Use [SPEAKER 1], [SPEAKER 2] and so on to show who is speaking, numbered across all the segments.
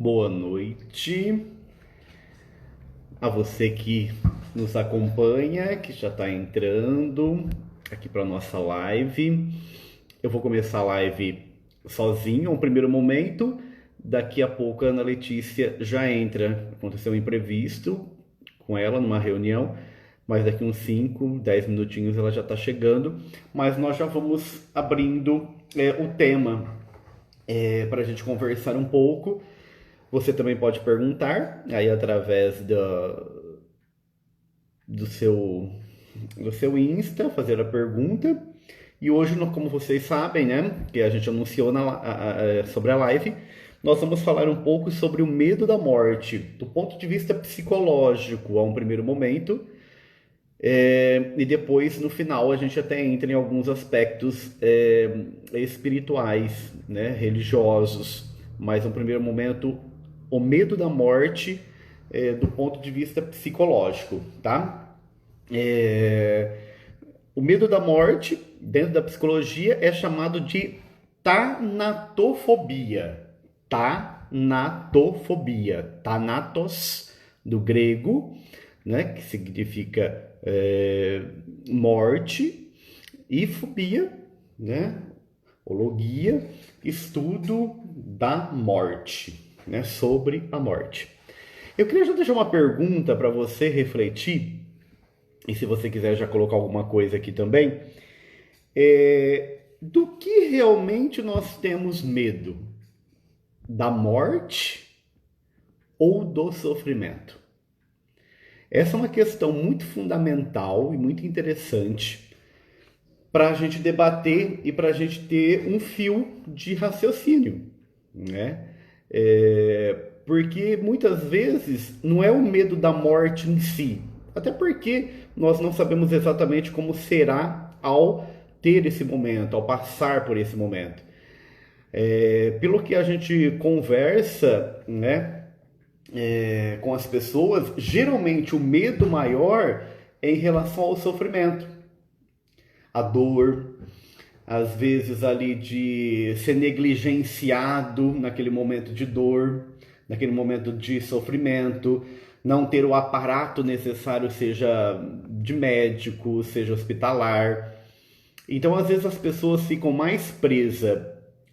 [SPEAKER 1] Boa noite a você que nos acompanha, que já está entrando aqui para nossa live. Eu vou começar a live sozinho, um primeiro momento. Daqui a pouco a Ana Letícia já entra. Aconteceu um imprevisto com ela numa reunião, mas daqui uns 5, 10 minutinhos ela já está chegando. Mas nós já vamos abrindo o tema para a gente conversar um pouco. Você também pode perguntar aí através do seu Insta, fazer a pergunta. E hoje, como vocês sabem, né, que a gente anunciou sobre a live, nós vamos falar um pouco sobre o medo da morte, do ponto de vista psicológico, a um primeiro momento. E depois, no final, a gente até entra em alguns aspectos espirituais, né, religiosos. Mas, no primeiro momento, o medo da morte do ponto de vista psicológico, tá? O medo da morte, dentro da psicologia, é chamado de tanatofobia. Tanatofobia. Thanatos, do grego, né, que significa morte, e fobia, né, ologia, estudo da morte, né, sobre a morte. Eu queria já deixar uma pergunta para você refletir, e se você quiser já colocar alguma coisa aqui também, do que realmente nós temos medo? Da morte ou do sofrimento? Essa é uma questão muito fundamental e muito interessante para a gente debater e para a gente ter um fio de raciocínio, né? Porque muitas vezes não é o medo da morte em si, até porque nós não sabemos exatamente como será ao ter esse momento, ao passar por esse momento. Pelo que a gente conversa, né, com as pessoas, geralmente o medo maior é em relação ao sofrimento, a dor, às vezes ali de ser negligenciado naquele momento de dor, naquele momento de sofrimento, não ter o aparato necessário, seja de médico, seja hospitalar. Então, às vezes as pessoas ficam mais presas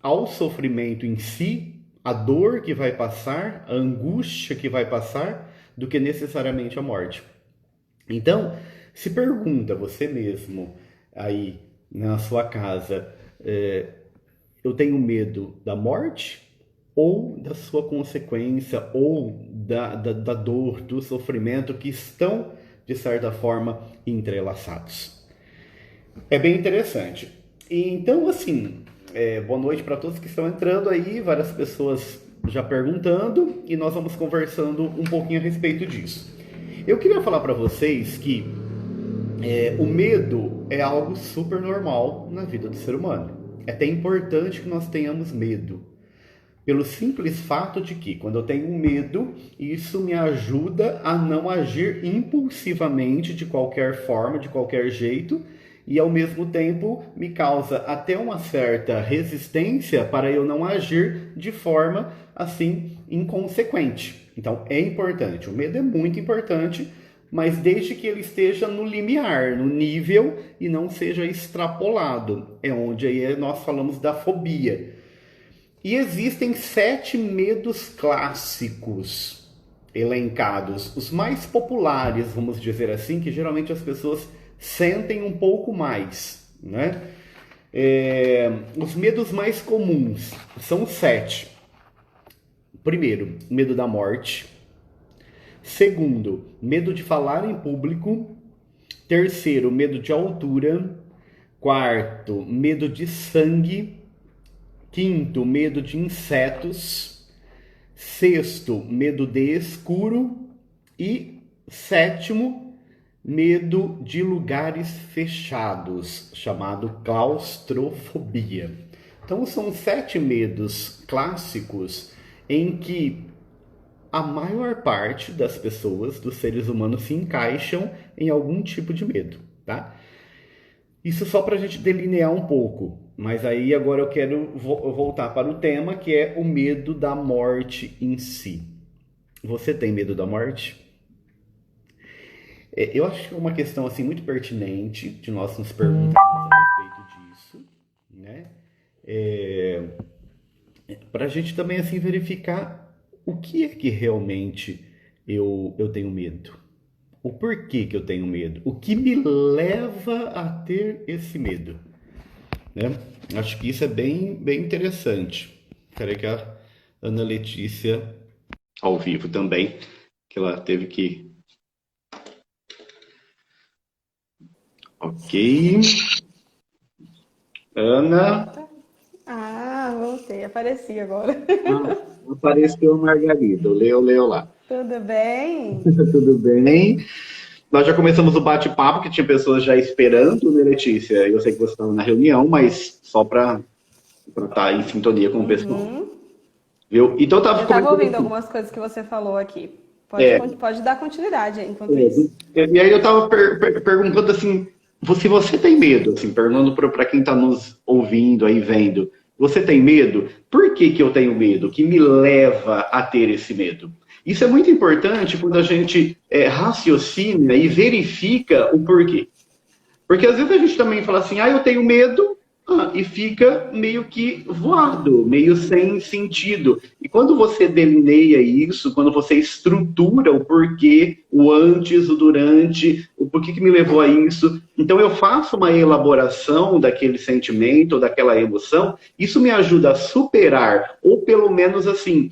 [SPEAKER 1] ao sofrimento em si, a dor que vai passar, a angústia que vai passar, do que necessariamente a morte. Então, se pergunta você mesmo aí na sua casa, eu tenho medo da morte ou da sua consequência, ou da dor, do sofrimento que estão, de certa forma, entrelaçados? É bem interessante. Então, assim, boa noite para todos que estão entrando aí, várias pessoas já perguntando, e nós vamos conversando um pouquinho a respeito disso. Eu queria falar para vocês que o medo é algo super normal na vida do ser humano. É até importante que nós tenhamos medo, pelo simples fato de que, quando eu tenho medo, isso me ajuda a não agir impulsivamente de qualquer forma, de qualquer jeito, e ao mesmo tempo me causa até uma certa resistência para eu não agir de forma assim inconsequente. Então é importante, o medo é muito importante, mas desde que ele esteja no limiar, no nível, e não seja extrapolado. É onde aí nós falamos da fobia. E existem 7 medos clássicos elencados, os mais populares, vamos dizer assim, que geralmente as pessoas sentem um pouco mais, né? Os medos mais comuns são 7. Primeiro, medo da morte. Segundo, medo de falar em público. Terceiro, medo de altura. Quarto, medo de sangue. Quinto, medo de insetos. Sexto, medo de escuro. E sétimo, medo de lugares fechados, chamado claustrofobia. Então são 7 medos clássicos em que a maior parte das pessoas, dos seres humanos, se encaixam em algum tipo de medo, tá? Isso só para a gente delinear um pouco. Mas aí agora eu quero voltar para o tema que é o medo da morte em si. Você tem medo da morte? Eu acho que é uma questão assim muito pertinente de nós nos perguntarmos a respeito disso, né? Para a gente também assim verificar o que é que realmente eu tenho medo. O porquê que eu tenho medo? O que me leva a ter esse medo? Né? Acho que isso é bem interessante. Peraí que a Ana Letícia, ao vivo também, que ela teve que... Ok. Ana,
[SPEAKER 2] Voltei, apareci agora.
[SPEAKER 1] apareceu a Margarida. Leu lá.
[SPEAKER 2] Tudo bem?
[SPEAKER 1] Tudo bem? Nós já começamos o bate-papo, que tinha pessoas já esperando, né, Letícia? Eu sei que você estava na reunião, mas só para estar em sintonia com o pessoal.
[SPEAKER 2] Uhum.
[SPEAKER 1] Viu? Então eu
[SPEAKER 2] Eu
[SPEAKER 1] estava
[SPEAKER 2] estava
[SPEAKER 1] comentando
[SPEAKER 2] ouvindo
[SPEAKER 1] assim.
[SPEAKER 2] algumas coisas que você falou aqui. Pode,
[SPEAKER 1] É,
[SPEAKER 2] pode dar continuidade aí, enquanto isso.
[SPEAKER 1] e aí eu estava perguntando assim, se você tem medo, assim, perguntando para quem está nos ouvindo aí, vendo, você tem medo? Por que que eu tenho medo? O que me leva a ter esse medo? Isso é muito importante quando a gente raciocina e verifica o porquê. Porque às vezes a gente também fala assim, eu tenho medo, e fica meio que voado, meio sem sentido. E quando você delineia isso, quando você estrutura o porquê, o antes, o durante, o porquê que me levou a isso, então eu faço uma elaboração daquele sentimento, ou daquela emoção, isso me ajuda a superar, ou pelo menos assim,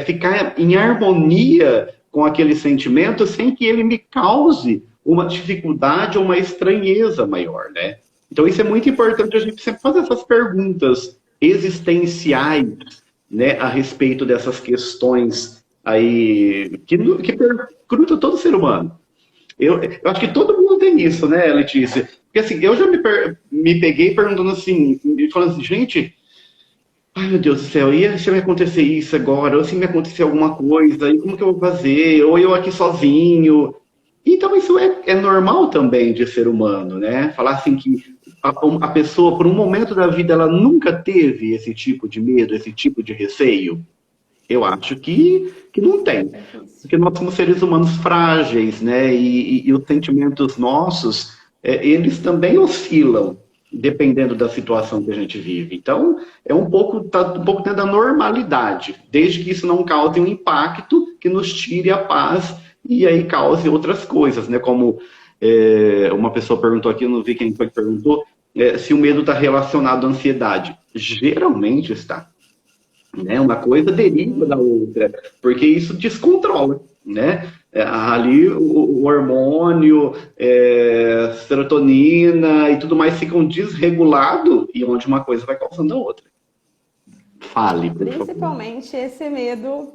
[SPEAKER 1] ficar em harmonia com aquele sentimento sem que ele me cause uma dificuldade ou uma estranheza maior, né? Então isso é muito importante a gente sempre fazer essas perguntas existenciais, né, a respeito dessas questões aí que pergunta todo ser humano. Eu acho que todo mundo tem isso, né, Letícia? Porque assim, eu já me peguei perguntando assim, falando assim, gente, ai meu Deus do céu, e se me acontecer isso agora? Ou se me acontecer alguma coisa, e como que eu vou fazer? Ou eu aqui sozinho? Então isso é normal também de ser humano, né? Falar assim que a pessoa, por um momento da vida, ela nunca teve esse tipo de medo, esse tipo de receio. Eu acho que não tem.
[SPEAKER 2] Difícil.
[SPEAKER 1] Porque nós somos seres humanos frágeis, né? E os sentimentos nossos, eles também oscilam, dependendo da situação que a gente vive. Então, tá um pouco dentro da normalidade, desde que isso não cause um impacto que nos tire a paz e aí cause outras coisas, né? Como uma pessoa perguntou aqui, eu não vi quem foi que perguntou, se o medo está relacionado à ansiedade. Geralmente está, né? Uma coisa deriva da
[SPEAKER 2] Uhum.
[SPEAKER 1] outra, porque isso descontrola, né? Ali o hormônio, serotonina e tudo mais ficam desregulado e onde uma coisa vai causando a outra. Fale, por favor.
[SPEAKER 2] Principalmente esse medo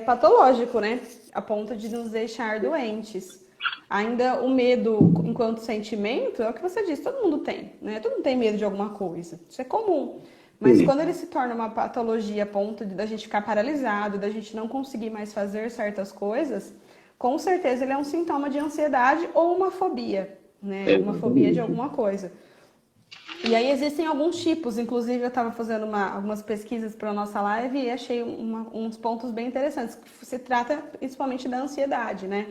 [SPEAKER 2] patológico, né? A ponto de nos deixar doentes. Ainda o medo enquanto sentimento é o que você disse, todo mundo tem, né? Todo mundo tem medo de alguma coisa. Isso é comum. Mas
[SPEAKER 1] Sim,
[SPEAKER 2] quando ele se torna uma patologia a ponto de da gente ficar paralisado, da gente não conseguir mais fazer certas coisas, com certeza ele é um sintoma de ansiedade ou uma fobia, né? Uma fobia de
[SPEAKER 1] exatamente.
[SPEAKER 2] alguma coisa. E aí existem alguns tipos, inclusive eu estava fazendo algumas pesquisas para a nossa live e achei uns pontos bem interessantes, que se trata principalmente da ansiedade, né?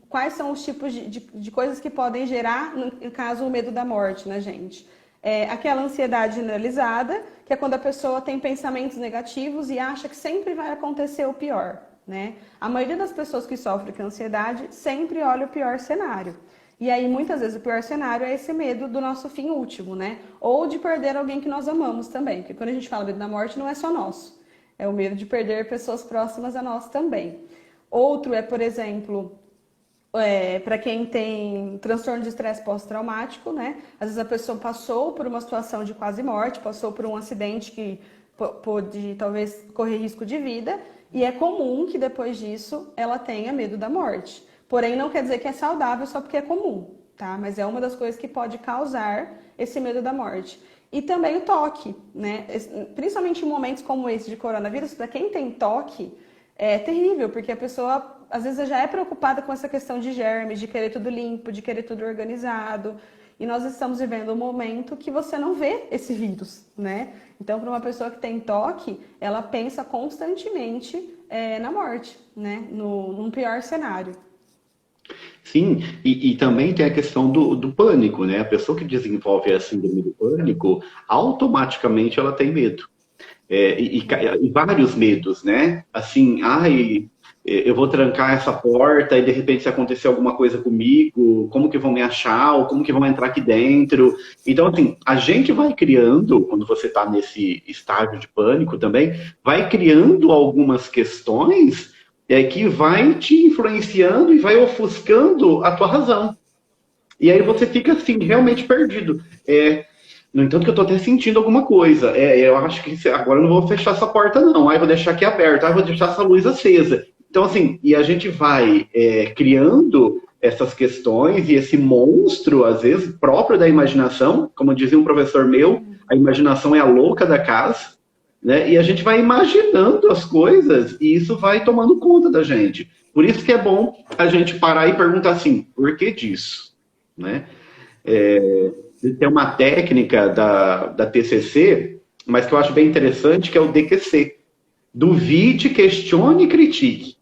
[SPEAKER 2] Quais são os tipos de coisas que podem gerar, no caso, o medo da morte na gente? Aquela ansiedade generalizada, que é quando a pessoa tem pensamentos negativos e acha que sempre vai acontecer o pior, né? A maioria das pessoas que sofrem com ansiedade sempre olha o pior cenário. E aí, muitas vezes, o pior cenário é esse medo do nosso fim último, né? Ou de perder alguém que nós amamos também. Porque quando a gente fala medo da morte, não é só nosso. É o medo de perder pessoas próximas a nós também. Outro é, por exemplo, para quem tem transtorno de estresse pós-traumático, né? Às vezes a pessoa passou por uma situação de quase morte, passou por um acidente que pode talvez correr risco de vida, e é comum que depois disso ela tenha medo da morte. Porém, não quer dizer que é saudável só porque é comum, tá? Mas é uma das coisas que pode causar esse medo da morte. E também o toque, né? Principalmente em momentos como esse de coronavírus, para quem tem toque, é terrível, porque a pessoa às vezes já é preocupada com essa questão de germes, de querer tudo limpo, de querer tudo organizado. E nós estamos vivendo um momento que você não vê esse vírus, né? Então, para uma pessoa que tem toque, ela pensa constantemente na morte, né? Num pior cenário.
[SPEAKER 1] Sim, e também tem a questão do pânico, né? A pessoa que desenvolve a síndrome do pânico, automaticamente ela tem medo. E vários medos, né? Assim, ai, eu vou trancar essa porta e de repente se acontecer alguma coisa comigo, como que vão me achar, ou como que vão entrar aqui dentro. Então, assim, a gente vai criando, quando você está nesse estágio de pânico também, vai criando algumas questões que vai te influenciando e vai ofuscando a tua razão. E aí você fica assim, realmente perdido. No entanto, que eu tô até sentindo alguma coisa. Eu acho que agora eu não vou fechar essa porta, não. Aí eu vou deixar aqui aberta, aí eu vou deixar essa luz acesa. Então, assim, e a gente vai criando essas questões e esse monstro, às vezes, próprio da imaginação. Como dizia um professor meu, a imaginação é a louca da casa, né? E a gente vai imaginando as coisas e isso vai tomando conta da gente. Por isso que é bom a gente parar e perguntar assim, por que disso? Né? Tem uma técnica da TCC, mas que eu acho bem interessante, que é o DQC. Duvide, questione e critique.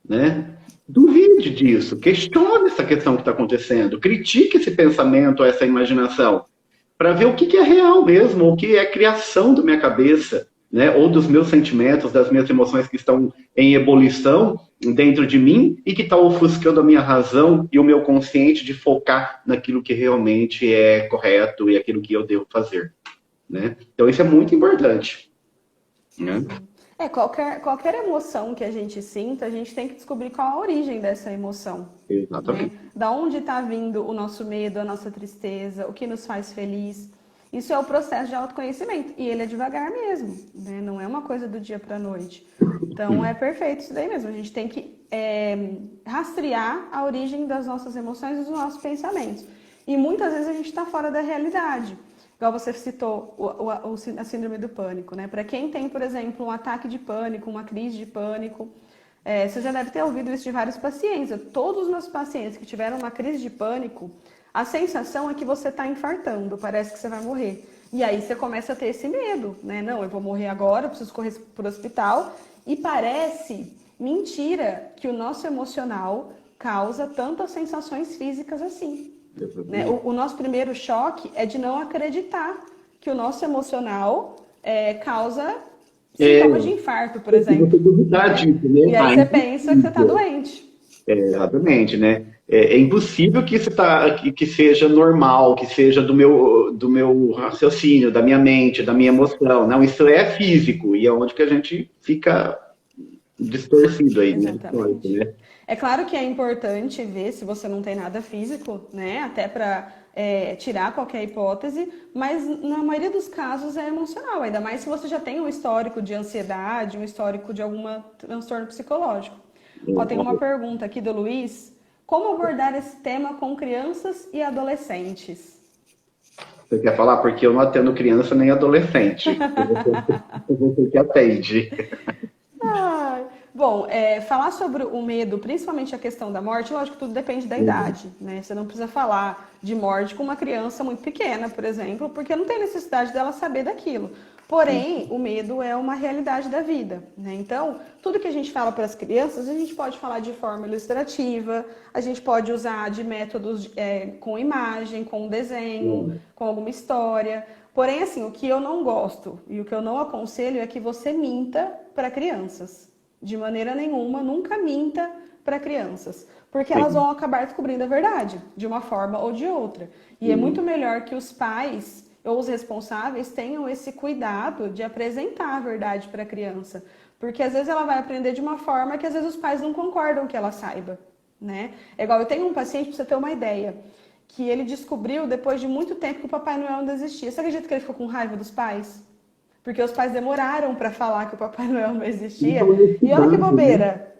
[SPEAKER 1] Né? Duvide disso, questione essa questão que está acontecendo, critique esse pensamento, essa imaginação, para ver o que é real mesmo, o que é criação da minha cabeça, né? Ou dos meus sentimentos, das minhas emoções que estão em ebulição dentro de mim e que está ofuscando a minha razão e o meu consciente de focar naquilo que realmente é correto e aquilo que eu devo fazer. Né? Então isso é muito importante. Né?
[SPEAKER 2] Qualquer emoção que a gente sinta, a gente tem que descobrir qual a origem dessa emoção.
[SPEAKER 1] Exatamente.
[SPEAKER 2] Né? Da onde está vindo o nosso medo, a nossa tristeza, o que nos faz feliz. Isso é o processo de autoconhecimento. E ele é devagar mesmo, né? Não é uma coisa do dia para a noite. Então é perfeito isso daí mesmo. A gente tem que rastrear a origem das nossas emoções e dos nossos pensamentos. E muitas vezes a gente está fora da realidade. Igual você citou a síndrome do pânico, né? Para quem tem, por exemplo, um ataque de pânico, uma crise de pânico, você já deve ter ouvido isso de vários pacientes. Todos os meus pacientes que tiveram uma crise de pânico, a sensação é que você está infartando, parece que você vai morrer. E aí você começa a ter esse medo, né? Não, eu vou morrer agora, eu preciso correr para o hospital. E parece mentira que o nosso emocional causa tantas sensações físicas assim. Né? O nosso primeiro choque é de não acreditar que o nosso emocional causa sintomas de infarto, por exemplo.
[SPEAKER 1] Né?
[SPEAKER 2] E aí você pensa que você está doente.
[SPEAKER 1] Exatamente, né? É impossível que que seja normal, que seja do meu raciocínio, da minha mente, da minha emoção. Não, isso é físico e é onde que a gente fica distorcido aí, né?
[SPEAKER 2] É claro que é importante ver se você não tem nada físico, né? Até para tirar qualquer hipótese, mas na maioria dos casos é emocional, ainda mais se você já tem um histórico de ansiedade, um histórico de algum transtorno psicológico. Tem uma pergunta aqui do Luiz. Como abordar esse tema com crianças e adolescentes?
[SPEAKER 1] Você quer falar? Porque eu não atendo criança nem adolescente. Você que atende.
[SPEAKER 2] Bom, falar sobre o medo, principalmente a questão da morte, lógico que tudo depende da idade, né? Você não precisa falar de morte com uma criança muito pequena, por exemplo, porque não tem necessidade dela saber daquilo. Porém, o medo é uma realidade da vida, né? Então, tudo que a gente fala para as crianças, a gente pode falar de forma ilustrativa, a gente pode usar de métodos com imagem, com desenho, com alguma história. Porém, assim, o que eu não gosto e o que eu não aconselho é que você minta para crianças. De maneira nenhuma, nunca minta para crianças, porque elas vão acabar descobrindo a verdade, de uma forma ou de outra. E é muito melhor que os pais ou os responsáveis tenham esse cuidado de apresentar a verdade para a criança, porque às vezes ela vai aprender de uma forma que às vezes os pais não concordam que ela saiba, né? É igual, eu tenho um paciente, para você ter uma ideia, que ele descobriu depois de muito tempo que o Papai Noel não existia. Você acredita que ele ficou com raiva dos pais? Porque os pais demoraram para falar que o Papai Noel não existia. E olha que bobeira.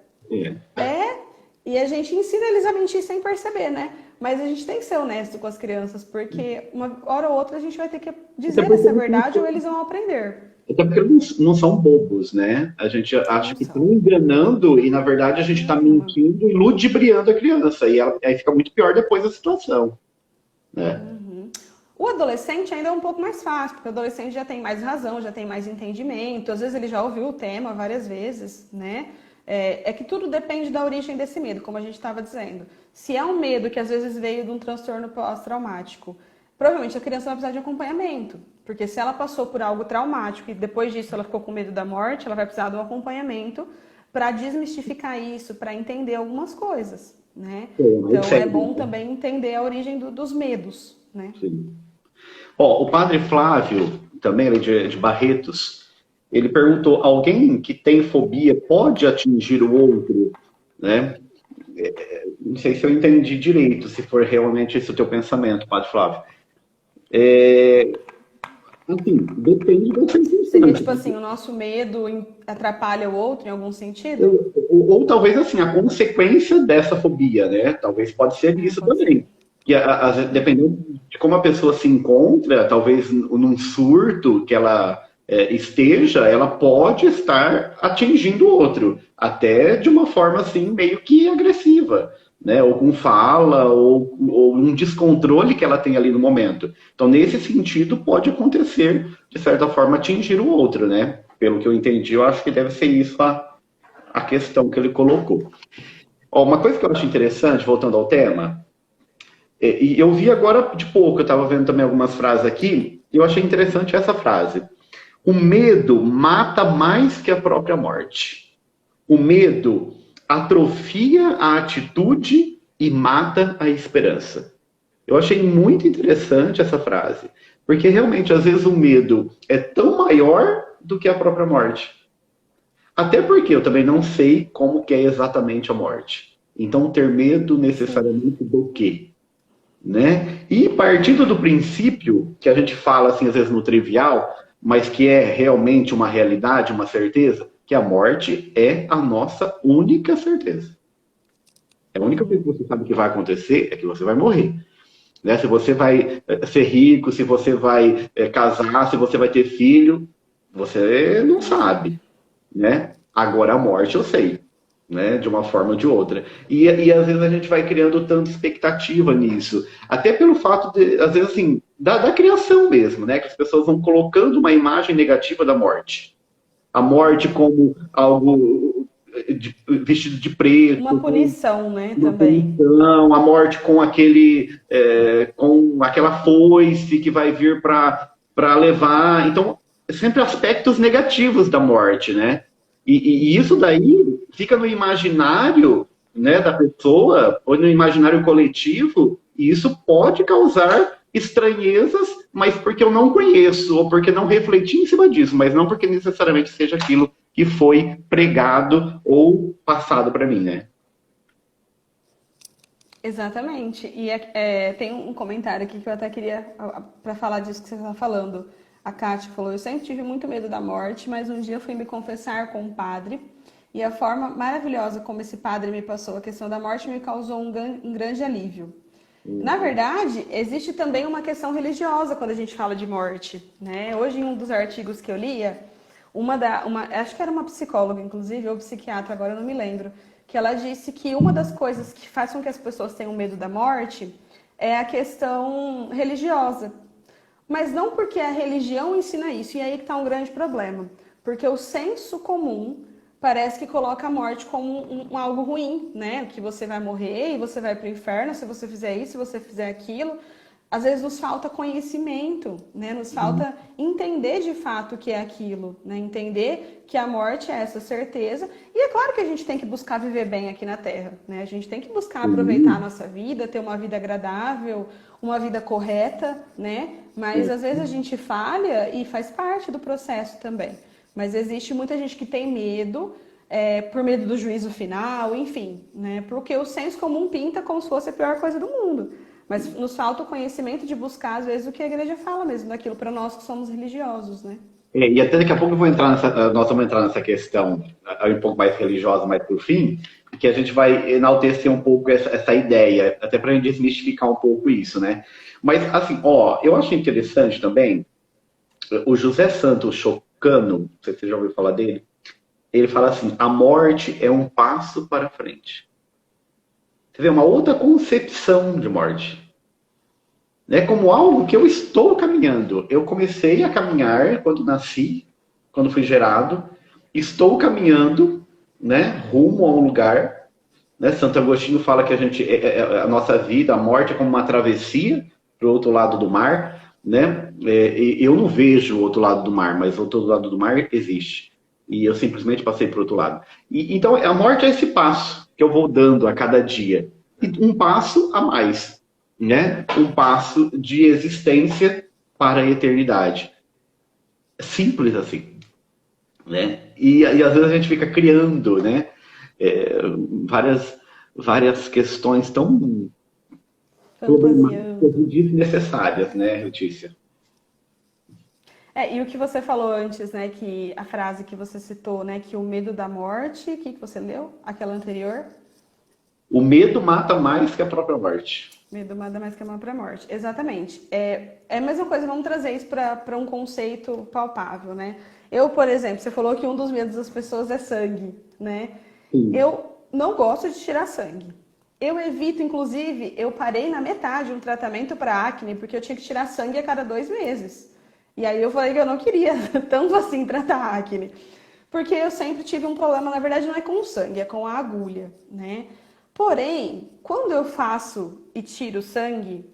[SPEAKER 2] E a gente ensina eles a mentir sem perceber, né? Mas a gente tem que ser honesto com as crianças, porque uma hora ou outra a gente vai ter que dizer essa verdade ou eles vão aprender.
[SPEAKER 1] Até porque eles não são bobos, né? A gente acha que estão enganando e, na verdade, a gente está mentindo e ludibriando a criança. E aí fica muito pior depois a situação. Né?
[SPEAKER 2] O adolescente ainda é um pouco mais fácil, porque o adolescente já tem mais razão, já tem mais entendimento, às vezes ele já ouviu o tema várias vezes, né? É que tudo depende da origem desse medo, como a gente estava dizendo. Se é um medo que às vezes veio de um transtorno pós-traumático, provavelmente a criança vai precisar de acompanhamento, porque se ela passou por algo traumático e depois disso ela ficou com medo da morte, ela vai precisar de um acompanhamento para desmistificar isso, para entender algumas coisas, né? Então é bom também entender a origem dos medos, né?
[SPEAKER 1] Sim. Ó, o padre Flávio, também ele é de Barretos, ele perguntou: alguém que tem fobia pode atingir o outro, né? Não sei se eu entendi direito, se for realmente esse o teu pensamento, padre Flávio. Assim, depende da circunstância.
[SPEAKER 2] Seria tipo assim, o nosso medo atrapalha o outro em algum sentido?
[SPEAKER 1] Ou talvez assim, a consequência dessa fobia, né? Talvez pode ser isso também. Que, dependendo de como a pessoa se encontra, talvez num surto que ela esteja, ela pode estar atingindo o outro, até de uma forma assim, meio que agressiva, né? Ou com fala, ou um descontrole que ela tem ali no momento. Então, nesse sentido, pode acontecer, de certa forma, atingir o outro, né? Pelo que eu entendi, eu acho que deve ser isso a questão que ele colocou. Ó, uma coisa que eu acho interessante, voltando ao tema, e eu vi agora de pouco, eu estava vendo também algumas frases aqui, e eu achei interessante essa frase. O medo mata mais que a própria morte. O medo atrofia a atitude e mata a esperança. Eu achei muito interessante essa frase, porque realmente, às vezes, o medo é tão maior do que a própria morte. Até porque eu também não sei como que é exatamente a morte. Então, ter medo necessariamente do quê? Né? E partindo do princípio, que a gente fala assim, às vezes no trivial, mas que é realmente uma realidade, uma certeza, que a morte é a nossa única certeza. É a única coisa que você sabe que vai acontecer é que você vai morrer. Né? Se você vai ser rico, se você vai casar, se você vai ter filho, você não sabe. Né? Agora a morte eu sei, né? De uma forma ou de outra. E às vezes a gente vai criando tanta expectativa nisso, até pelo fato de, às vezes assim, da criação mesmo, né? Que as pessoas vão colocando uma imagem negativa da morte. A morte como algo vestido de preto.
[SPEAKER 2] Uma punição, né? Também.
[SPEAKER 1] Punição, a morte com com aquela foice que vai vir para levar. Então, sempre aspectos negativos da morte, né? E isso daí fica no imaginário, né, da pessoa, ou no imaginário coletivo, e isso pode causar estranhezas, mas porque eu não conheço, ou porque não refleti em cima disso, mas não porque necessariamente seja aquilo que foi pregado ou passado para mim, né?
[SPEAKER 2] Exatamente. E tem um comentário aqui que eu até queria, para falar disso que você está falando. A Kátia falou: eu sempre tive muito medo da morte, mas um dia eu fui me confessar com um padre e a forma maravilhosa como esse padre me passou a questão da morte me causou um grande alívio. Na verdade, existe também uma questão religiosa quando a gente fala de morte, né? Hoje, em um dos artigos que eu lia, acho que era uma psicóloga, inclusive, ou psiquiatra, agora eu não me lembro, que ela disse que uma das coisas que faz com que as pessoas tenham medo da morte é a questão religiosa. Mas não porque a religião ensina isso, e aí que está um grande problema. Porque o senso comum parece que coloca a morte como algo ruim, né? Que você vai morrer e você vai para o inferno se você fizer isso, se você fizer aquilo. Às vezes nos falta conhecimento, né? Nos falta entender de fato o que é aquilo, né? Entender que a morte é essa certeza. E é claro que a gente tem que buscar viver bem aqui na Terra, né? A gente tem que buscar aproveitar a nossa vida, ter uma vida agradável, uma vida correta, né? Mas às vezes a gente falha e faz parte do processo também. Mas existe muita gente que tem medo, por medo do juízo final, enfim, né? Porque o senso comum pinta como se fosse a pior coisa do mundo. Mas nos falta o conhecimento de buscar, às vezes, o que a igreja fala mesmo, daquilo para nós que somos religiosos, né?
[SPEAKER 1] E até daqui a pouco nós vamos entrar nessa questão um pouco mais religiosa, mais por fim, que a gente vai enaltecer um pouco essa ideia, até para a gente desmistificar um pouco isso, né? Mas, assim, eu acho interessante também, o José Santos Chocano, não sei se você já ouviu falar dele, ele fala assim: a morte é um passo para frente. Você vê uma outra concepção de morte. né, como algo que eu estou caminhando. Eu comecei a caminhar quando nasci, quando fui gerado, estou caminhando, né, rumo a um lugar, né? Santo Agostinho fala que a nossa vida, a morte é como uma travessia para o outro lado do mar, né? Eu não vejo o outro lado do mar, mas o outro lado do mar existe. E eu simplesmente passei para o outro lado. Então, a morte é esse passo que eu vou dando a cada dia. E um passo a mais, né? Um passo de existência para a eternidade. Simples assim, né? E às vezes a gente fica criando, né? É, várias questões tão problemáticas
[SPEAKER 2] Fantasiando.
[SPEAKER 1] e desnecessárias, né, Letícia?
[SPEAKER 2] E o que você falou antes, né, que a frase que você citou, né, que o medo da morte, o que você leu? Aquela anterior?
[SPEAKER 1] O medo mata mais que a própria morte.
[SPEAKER 2] Medo nada mais que a própria morte. Exatamente. É a mesma coisa, vamos trazer isso para um conceito palpável, né? Eu, por exemplo, você falou que um dos medos das pessoas é sangue, né?
[SPEAKER 1] Sim,
[SPEAKER 2] Eu não gosto de tirar sangue. Eu evito, inclusive, eu parei na metade um tratamento para acne, porque eu tinha que tirar sangue a cada 2 meses. E aí eu falei que eu não queria tanto assim tratar acne. Porque eu sempre tive um problema, na verdade não é com o sangue, é com a agulha, né? Porém, quando eu faço e tiro sangue,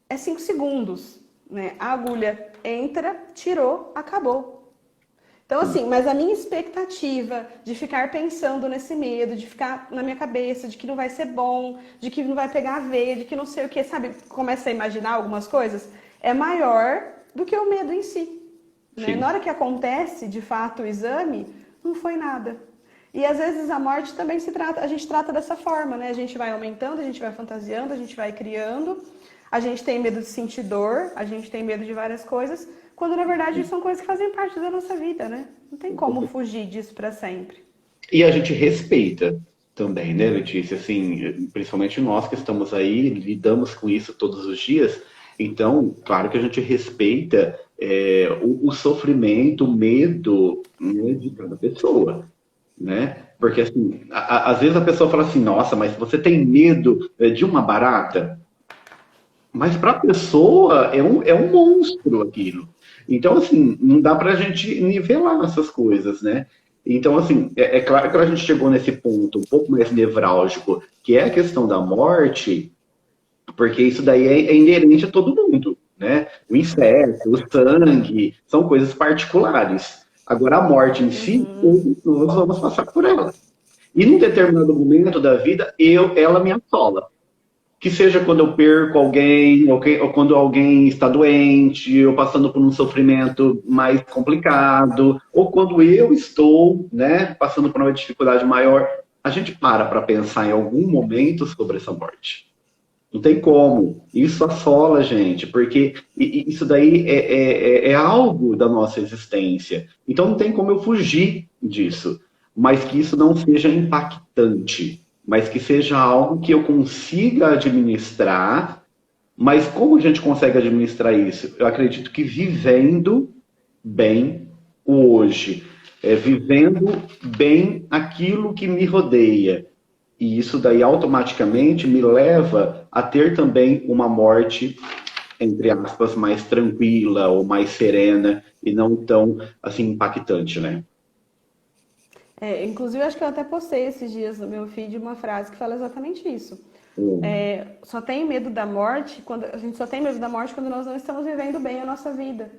[SPEAKER 2] é 5 segundos, né? A agulha entra, tirou, acabou. Então,
[SPEAKER 1] sim,
[SPEAKER 2] assim, mas a minha expectativa de ficar pensando nesse medo, de ficar na minha cabeça, de que não vai ser bom, de que não vai pegar a veia, de que não sei o que, sabe? Começa a imaginar algumas coisas, é maior do que o medo em si, né? Na
[SPEAKER 1] sim.
[SPEAKER 2] hora que acontece, de fato, o exame, não foi nada. E às vezes a morte também a gente trata dessa forma, né? A gente vai aumentando, a gente vai fantasiando, a gente vai criando, a gente tem medo de sentir dor, a gente tem medo de várias coisas, quando na verdade são coisas que fazem parte da nossa vida, né? Não tem como fugir disso para sempre.
[SPEAKER 1] E a gente respeita também, né, Letícia? Assim, principalmente nós que estamos aí, lidamos com isso todos os dias. Então, claro que a gente respeita o sofrimento, o medo, né, de cada pessoa, né? Porque assim, às vezes a pessoa fala assim, nossa, mas você tem medo de uma barata? Mas para a pessoa é um monstro aquilo. Então, assim, não dá para a gente nivelar essas coisas, né? Então, assim, é claro que a gente chegou nesse ponto um pouco mais nevrálgico, que é a questão da morte, porque isso daí é inerente a todo mundo, né? O inseto, o sangue, são coisas particulares. Agora, a morte em si,
[SPEAKER 2] Uhum.
[SPEAKER 1] todos nós vamos passar por ela. E num determinado momento da vida, ela me assola. Que seja quando eu perco alguém, ou quando alguém está doente, ou passando por um sofrimento mais complicado, ou quando eu estou, né, passando por uma dificuldade maior, a gente para pensar em algum momento sobre essa morte. Não tem como. Isso assola a gente, porque isso daí é algo da nossa existência. Então não tem como eu fugir disso. Mas que isso não seja impactante, mas que seja algo que eu consiga administrar. Mas como a gente consegue administrar isso? Eu acredito que vivendo bem o hoje, vivendo bem aquilo que me rodeia. E isso daí automaticamente me leva a ter também uma morte, entre aspas, mais tranquila ou mais serena e não tão assim impactante, né?
[SPEAKER 2] Inclusive, acho que eu até postei esses dias no meu feed uma frase que fala exatamente isso. Só tem medo da morte quando a gente só tem medo da morte quando nós não estamos vivendo bem a nossa vida.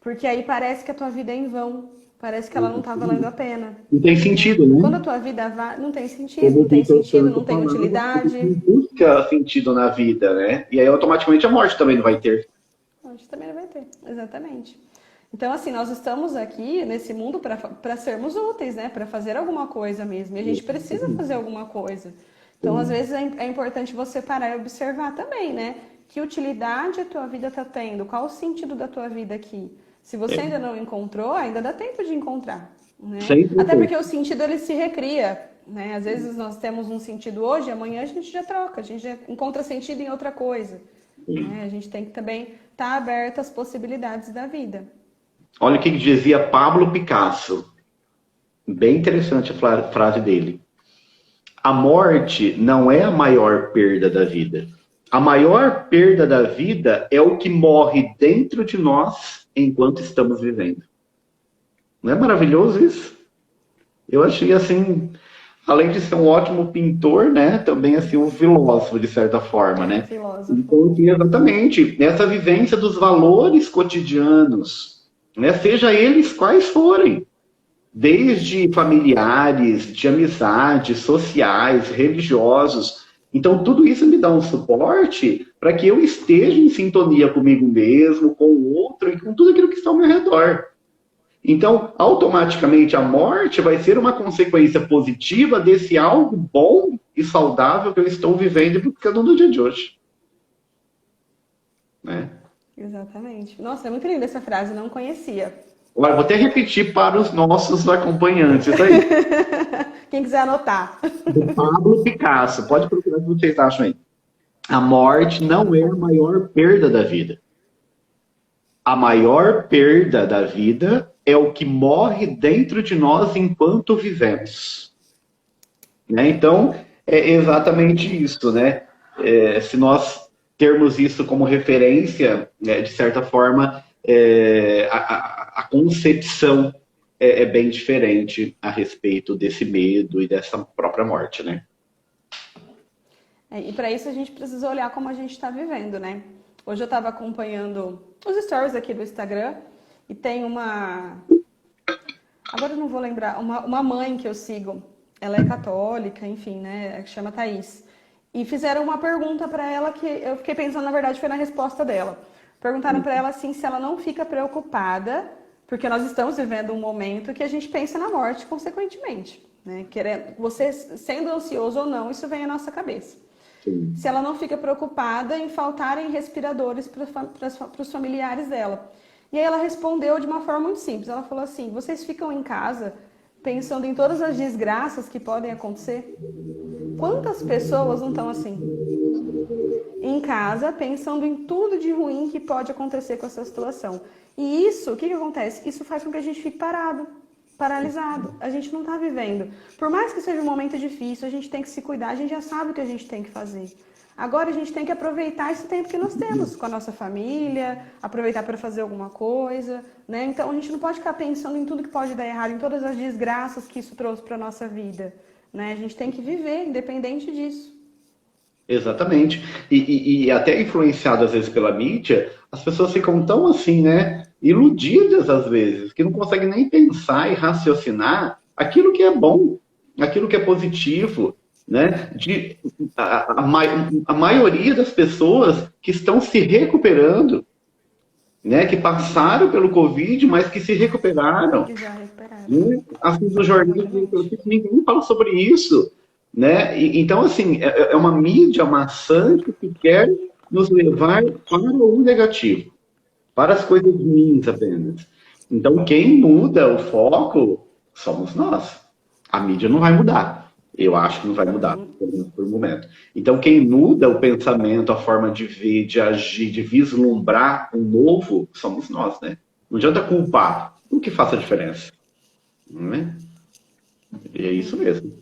[SPEAKER 2] Porque aí parece que a tua vida é em vão, parece que ela não está valendo a pena,
[SPEAKER 1] Não tem
[SPEAKER 2] né?
[SPEAKER 1] sentido,
[SPEAKER 2] Quando a
[SPEAKER 1] né?
[SPEAKER 2] tua vida vai, não tem sentido,
[SPEAKER 1] Como
[SPEAKER 2] não
[SPEAKER 1] o
[SPEAKER 2] tem
[SPEAKER 1] Vitor
[SPEAKER 2] sentido,
[SPEAKER 1] Santo
[SPEAKER 2] não tem
[SPEAKER 1] falava, a gente
[SPEAKER 2] utilidade.
[SPEAKER 1] busca sentido na vida, né? E aí automaticamente a morte também não vai ter.
[SPEAKER 2] A gente também não vai ter, exatamente. Então, assim, nós estamos aqui nesse mundo para sermos úteis, né? Para fazer alguma coisa mesmo. E a gente precisa fazer alguma coisa. Então, às vezes, é importante você parar e observar também, né? Que utilidade a tua vida está tendo? Qual o sentido da tua vida aqui? Se você ainda não encontrou, ainda dá tempo de encontrar, né?
[SPEAKER 1] Sempre
[SPEAKER 2] Até
[SPEAKER 1] tem.
[SPEAKER 2] porque o sentido, ele se recria, né? Às vezes nós temos um sentido hoje, amanhã a gente já troca, a gente já encontra sentido em outra coisa, né? A gente tem que também estar aberto às possibilidades da vida.
[SPEAKER 1] Olha o que dizia Pablo Picasso. Bem interessante a frase dele. A morte não é a maior perda da vida. A maior perda da vida é o que morre dentro de nós enquanto estamos vivendo. Não é maravilhoso isso? Eu achei assim, além de ser um ótimo pintor, né, também assim um filósofo de certa forma, né?
[SPEAKER 2] Filósofo.
[SPEAKER 1] Então, assim, exatamente, essa vivência dos valores cotidianos, né, seja eles quais forem, desde familiares, de amizades, sociais, religiosos. Então, tudo isso me dá um suporte para que eu esteja em sintonia comigo mesmo, com o outro e com tudo aquilo que está ao meu redor. Então, automaticamente, a morte vai ser uma consequência positiva desse algo bom e saudável que eu estou vivendo e buscando no dia de hoje. Né?
[SPEAKER 2] Exatamente. Nossa, é muito linda essa frase, não conhecia.
[SPEAKER 1] Agora, vou até repetir para os nossos acompanhantes aí.
[SPEAKER 2] Quem quiser anotar.
[SPEAKER 1] Do Pablo Picasso. Pode procurar o que vocês acham aí. A morte não é a maior perda da vida. A maior perda da vida é o que morre dentro de nós enquanto vivemos. Né? Então, é exatamente isso, né? Se nós termos isso como referência, né, de certa forma, a concepção é bem diferente a respeito desse medo e dessa própria morte, né?
[SPEAKER 2] E para isso a gente precisa olhar como a gente está vivendo, né? Hoje eu estava acompanhando os stories aqui do Instagram e tem uma... Agora eu não vou lembrar, uma mãe que eu sigo, ela é católica, enfim, né? Chama Thaís. E fizeram uma pergunta para ela que eu fiquei pensando, na verdade, foi na resposta dela. Perguntaram para ela assim se ela não fica preocupada, porque nós estamos vivendo um momento que a gente pensa na morte consequentemente, né? Você sendo ansioso ou não, isso vem à nossa cabeça. Sim. Se ela não fica preocupada em faltarem respiradores para os familiares dela. E aí ela respondeu de uma forma muito simples. Ela falou assim: vocês ficam em casa pensando em todas as desgraças que podem acontecer? Quantas pessoas não estão assim? Em casa, pensando em tudo de ruim que pode acontecer com essa situação. E isso, o que acontece? Isso faz com que a gente fique paralisado. A gente não está vivendo. Por mais que seja um momento difícil, a gente tem que se cuidar, a gente já sabe o que a gente tem que fazer. Agora a gente tem que aproveitar esse tempo que nós temos com a nossa família, aproveitar para fazer alguma coisa, né? Então a gente não pode ficar pensando em tudo que pode dar errado, em todas as desgraças que isso trouxe para a nossa vida, né? A gente tem que viver independente disso.
[SPEAKER 1] Exatamente. E até influenciado às vezes pela mídia, as pessoas ficam tão assim, né? Iludidas às vezes, que não conseguem nem pensar e raciocinar aquilo que é bom, aquilo que é positivo, né? A maioria das pessoas que estão se recuperando, né? Que passaram pelo Covid, mas que se recuperaram.
[SPEAKER 2] Que já recuperaram.
[SPEAKER 1] Né? Assim, no jornal, ninguém fala sobre isso. Né? Então, assim, é uma mídia maçante que quer nos levar para o negativo, para as coisas ruins apenas. Então, quem muda o foco somos nós. A mídia não vai mudar. Eu acho que não vai mudar, pelo menos por um momento. Então, quem muda o pensamento, a forma de ver, de agir, de vislumbrar um novo, somos nós, né? Não adianta culpar. O que faça diferença. Não é? E é isso mesmo.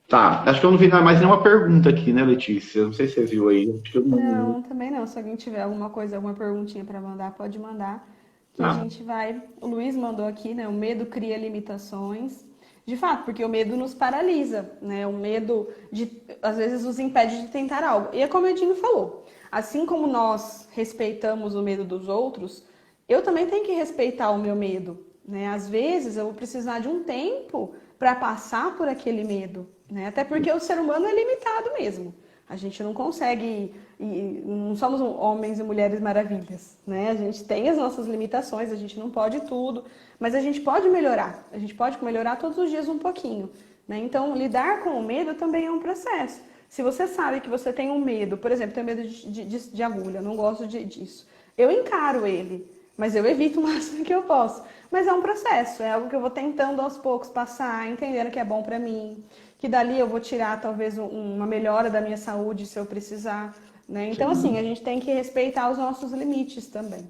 [SPEAKER 1] Tá, acho que eu não vi mais nenhuma pergunta aqui, né, Letícia? Não sei se você viu aí. Acho que eu
[SPEAKER 2] não, também não. Se alguém tiver alguma coisa, alguma perguntinha para mandar, pode mandar. Que a gente vai... O Luiz mandou aqui, né? O medo cria limitações. De fato, porque o medo nos paralisa, né? O medo, às vezes, nos impede de tentar algo. E é como o Edinho falou. Assim como nós respeitamos o medo dos outros, eu também tenho que respeitar o meu medo, né? Às vezes, eu vou precisar de um tempo para passar por aquele medo, né? Até porque o ser humano é limitado mesmo. A gente não consegue, não somos homens e mulheres maravilhas, né? A gente tem as nossas limitações, a gente não pode tudo, mas a gente pode melhorar. A gente pode melhorar todos os dias um pouquinho, né? Então, lidar com o medo também é um processo. Se você sabe que você tem um medo, por exemplo, tenho medo de agulha, não gosto disso, eu encaro ele, mas eu evito o máximo que eu posso. Mas é um processo, é algo que eu vou tentando aos poucos passar, entendendo que é bom para mim, que dali eu vou tirar talvez uma melhora da minha saúde se eu precisar, né? Então, assim, a gente tem que respeitar os nossos limites também.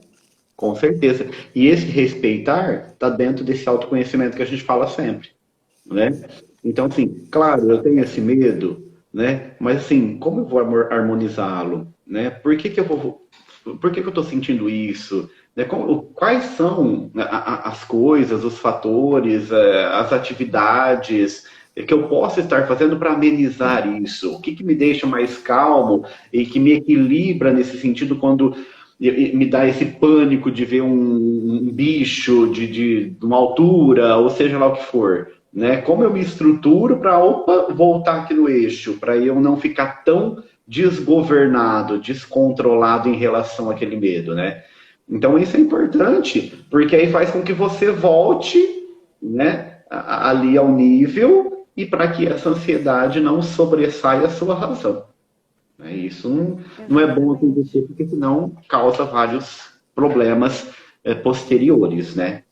[SPEAKER 1] Com certeza. E esse respeitar está dentro desse autoconhecimento que a gente fala sempre, né? Então, assim, claro, eu tenho esse medo, né? Mas assim, como eu vou harmonizá-lo, né? Por que que eu estou sentindo isso? Né? Quais são as coisas, os fatores, as atividades que eu posso estar fazendo para amenizar isso? O que que me deixa mais calmo e que me equilibra nesse sentido quando me dá esse pânico de ver um bicho de uma altura, ou seja lá o que for, né? Como eu me estruturo para, opa, voltar aqui no eixo, para eu não ficar tão desgovernado, descontrolado em relação àquele medo, né? Então isso é importante, porque aí faz com que você volte, né, ali ao nível e para que essa ansiedade não sobressaia a sua razão. Né? Isso não é bom
[SPEAKER 2] Exatamente.
[SPEAKER 1] acontecer, porque senão causa vários problemas posteriores, né?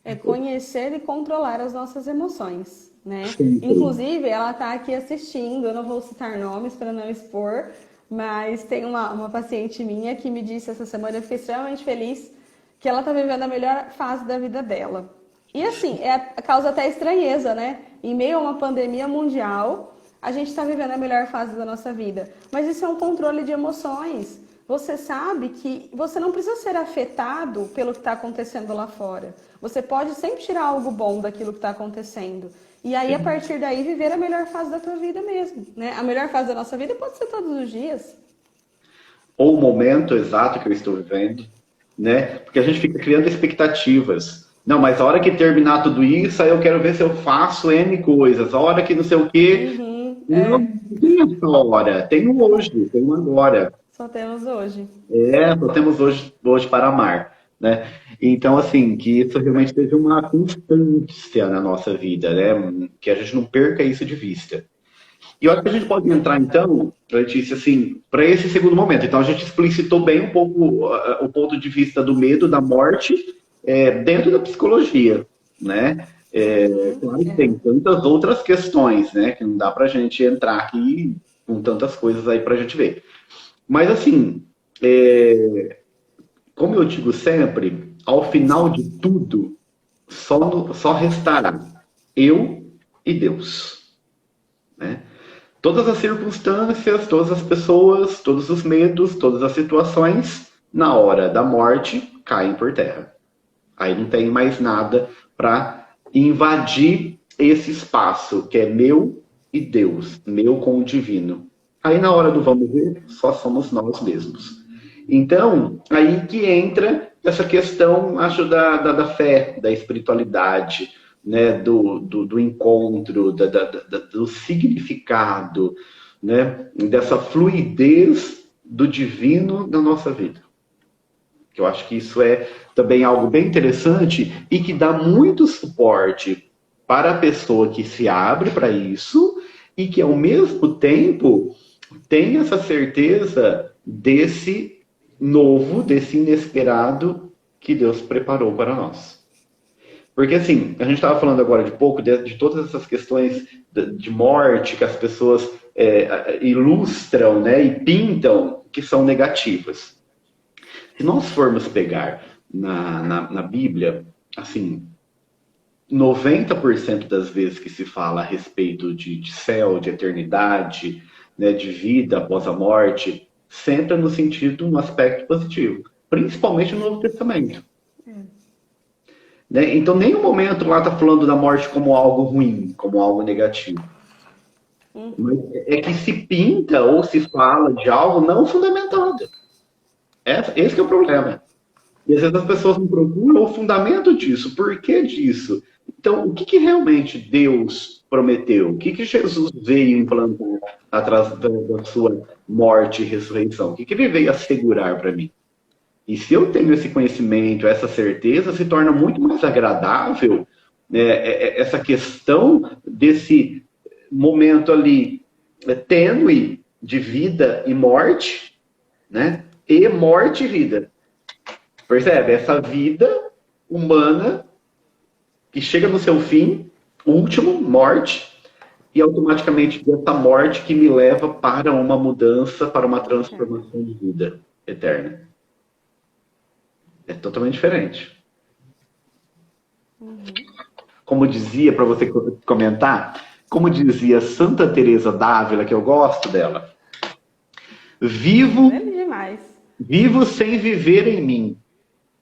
[SPEAKER 2] É conhecer e controlar as nossas emoções, né?
[SPEAKER 1] Sempre.
[SPEAKER 2] Inclusive, ela está aqui assistindo, eu não vou citar nomes para não expor, mas tem uma paciente minha que me disse essa semana, eu fiquei extremamente feliz, que ela está vivendo a melhor fase da vida dela. E assim, causa até estranheza, né? Em meio a uma pandemia mundial, a gente está vivendo a melhor fase da nossa vida. Mas isso é um controle de emoções. Você sabe que você não precisa ser afetado pelo que está acontecendo lá fora. Você pode sempre tirar algo bom daquilo que está acontecendo. E aí, a
[SPEAKER 1] Sim.
[SPEAKER 2] partir daí, viver a melhor fase da tua vida mesmo, né? A melhor fase da nossa vida pode ser todos os dias.
[SPEAKER 1] Ou o momento exato que eu estou vivendo, né? Porque a gente fica criando expectativas. Não, mas a hora que terminar tudo isso, aí eu quero ver se eu faço N coisas. A hora que não sei o quê.
[SPEAKER 2] Uhum,
[SPEAKER 1] Não,
[SPEAKER 2] é.
[SPEAKER 1] não tem essa hora. Tem o hoje, tem o agora.
[SPEAKER 2] Só temos hoje.
[SPEAKER 1] Só temos hoje para amar, né? Então, assim, que isso realmente teve uma constância na nossa vida, né? Que a gente não perca isso de vista. E eu acho que a gente pode entrar, então, Letícia, assim, para esse segundo momento. Então, a gente explicitou bem um pouco o ponto de vista do medo, da morte, dentro da psicologia, né?
[SPEAKER 2] Uhum,
[SPEAKER 1] Claro que
[SPEAKER 2] é.
[SPEAKER 1] tem tantas outras questões, né? Que não dá para a gente entrar aqui com tantas coisas aí para a gente ver. Mas, assim, como eu digo sempre, ao final de tudo, só restará eu e Deus, né? Todas as circunstâncias, todas as pessoas, todos os medos, todas as situações, na hora da morte, caem por terra. Aí não tem mais nada para invadir esse espaço que é meu e Deus, meu com o divino. Aí na hora do vamos ver, só somos nós mesmos. Então, aí que entra essa questão, acho, da fé, da espiritualidade, né, do encontro, do significado, né, dessa fluidez do divino na nossa vida. Que eu acho que isso é também algo bem interessante e que dá muito suporte para a pessoa que se abre para isso e que, ao mesmo tempo, tem essa certeza desse novo, desse inesperado que Deus preparou para nós. Porque, assim, a gente estava falando agora de pouco de todas essas questões de morte que as pessoas ilustram, né, e pintam que são negativas. Se nós formos pegar na Bíblia, assim, 90% das vezes que se fala a respeito de céu, de eternidade, né, de vida após a morte, sempre no sentido, no aspecto positivo, principalmente no Novo Testamento. Né? Então, nenhum momento lá está falando da morte como algo ruim, como algo negativo. Mas
[SPEAKER 2] Uhum.
[SPEAKER 1] é que se pinta ou se fala de algo não fundamentado. Esse que é o problema. E às vezes as pessoas não procuram o fundamento disso, por que disso? Então, o que, que realmente Deus prometeu? O que, que Jesus veio implantar atrás da sua morte e ressurreição? O que, que ele veio assegurar para mim? E se eu tenho esse conhecimento, essa certeza, se torna muito mais agradável, né, essa questão desse momento ali tênue de vida e morte, né? E morte e vida. Percebe? Essa vida humana que chega no seu fim, último, morte, e automaticamente dessa morte que me leva para uma mudança, para uma
[SPEAKER 2] Eterna.
[SPEAKER 1] transformação de vida eterna. É totalmente diferente.
[SPEAKER 2] Uhum.
[SPEAKER 1] Como dizia, para você comentar, Como dizia Santa Teresa d'Ávila, que eu gosto dela, vivo,
[SPEAKER 2] É demais.
[SPEAKER 1] vivo sem viver em mim,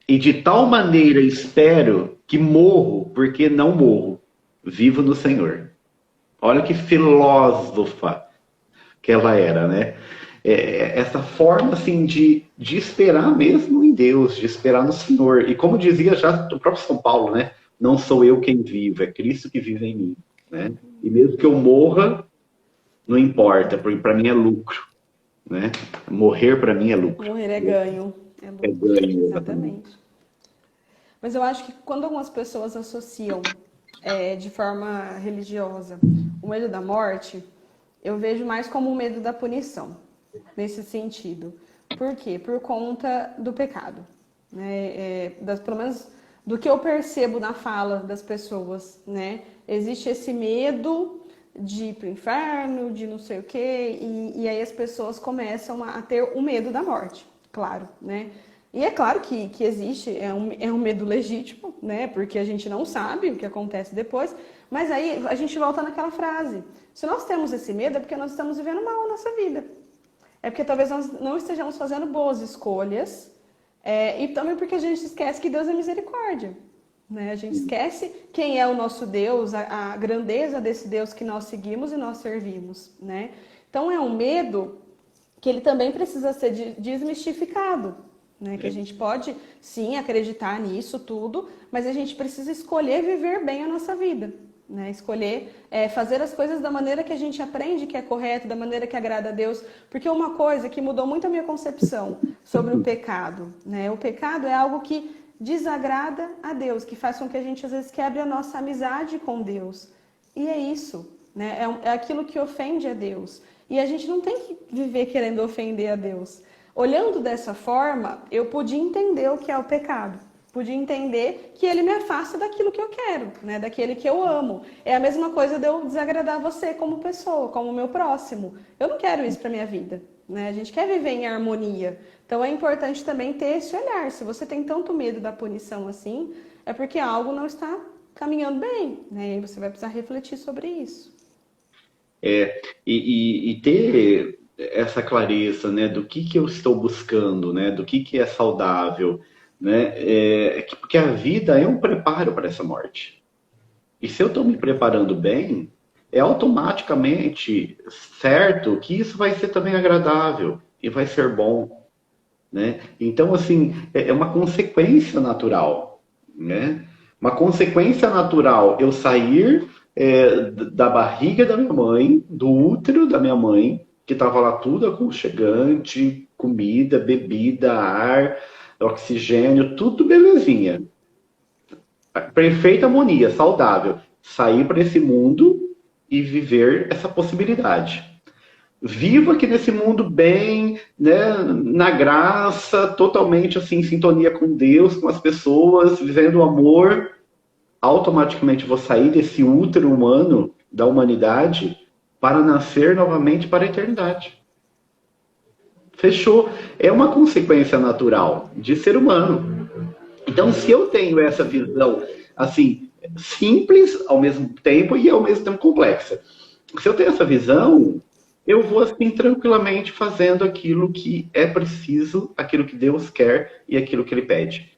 [SPEAKER 1] e de tal maneira espero que morro, porque não morro, vivo no Senhor. Olha que filósofa que ela era, né? Essa forma assim de esperar mesmo em Deus, de esperar no Senhor. E como dizia já o próprio São Paulo, né? Não sou eu quem vivo, é Cristo que vive em mim, né? E mesmo que eu morra, não importa, porque para mim é lucro, né? Morrer para mim é lucro.
[SPEAKER 2] Morrer é ganho. É
[SPEAKER 1] É
[SPEAKER 2] lucro.
[SPEAKER 1] ganho,
[SPEAKER 2] Exatamente. Mas eu acho que quando algumas pessoas associam de forma religiosa o medo da morte, eu vejo mais como o medo da punição, nesse sentido. Por quê? Por conta do pecado. Né? Pelo menos do que eu percebo na fala das pessoas. Né? Existe esse medo de ir para o inferno, de não sei o quê, e aí as pessoas começam a ter o medo da morte, claro, né? E é claro que existe, é um medo legítimo, né? Porque a gente não sabe o que acontece depois, mas aí a gente volta naquela frase. Se nós temos esse medo, é porque nós estamos vivendo mal a nossa vida. É porque talvez nós não estejamos fazendo boas escolhas, e também porque a gente esquece que Deus é misericórdia. Né? A gente esquece quem é o nosso Deus, a grandeza desse Deus que nós seguimos e nós servimos. Né? Então é um medo que ele também precisa ser desmistificado. Né? Que a gente pode, sim, acreditar nisso tudo, mas a gente precisa escolher viver bem a nossa vida. Né? Escolher fazer as coisas da maneira que a gente aprende que é correto, da maneira que agrada a Deus. Porque uma coisa que mudou muito a minha concepção sobre o pecado, né? O pecado é algo que desagrada a Deus, que faz com que a gente às vezes quebre a nossa amizade com Deus. E é isso, né? É aquilo que ofende a Deus. E a gente não tem que viver querendo ofender a Deus. Olhando dessa forma, eu pude entender o que é o pecado. Pude entender que ele me afasta daquilo que eu quero, né? Daquele que eu amo. É a mesma coisa de eu desagradar você como pessoa, como meu próximo. Eu não quero isso para minha vida, né? A gente quer viver em harmonia. Então é importante também ter esse olhar. Se você tem tanto medo da punição assim, é porque algo não está caminhando bem, né? E você vai precisar refletir sobre isso.
[SPEAKER 1] E ter essa clareza, né, do que eu estou buscando, né, do que é saudável, né, porque a vida é um preparo para essa morte. E se eu estou me preparando bem, é automaticamente certo que isso vai ser também agradável e vai ser bom, né? Então, assim, é uma consequência natural, né? Uma consequência natural eu sair da barriga da minha mãe, do útero da minha mãe, que estava lá tudo aconchegante, comida, bebida, ar, oxigênio, tudo belezinha. Perfeita harmonia, saudável. Sair para esse mundo e viver essa possibilidade. Vivo aqui nesse mundo bem, né, na graça, totalmente assim, em sintonia com Deus, com as pessoas, vivendo o amor. Automaticamente vou sair desse útero humano da humanidade para nascer novamente para a eternidade. Fechou. É uma consequência natural de ser humano. Então, se eu tenho essa visão, assim, simples ao mesmo tempo e ao mesmo tempo complexa, se eu tenho essa visão, eu vou, assim, tranquilamente fazendo aquilo que é preciso, aquilo que Deus quer e aquilo que Ele pede.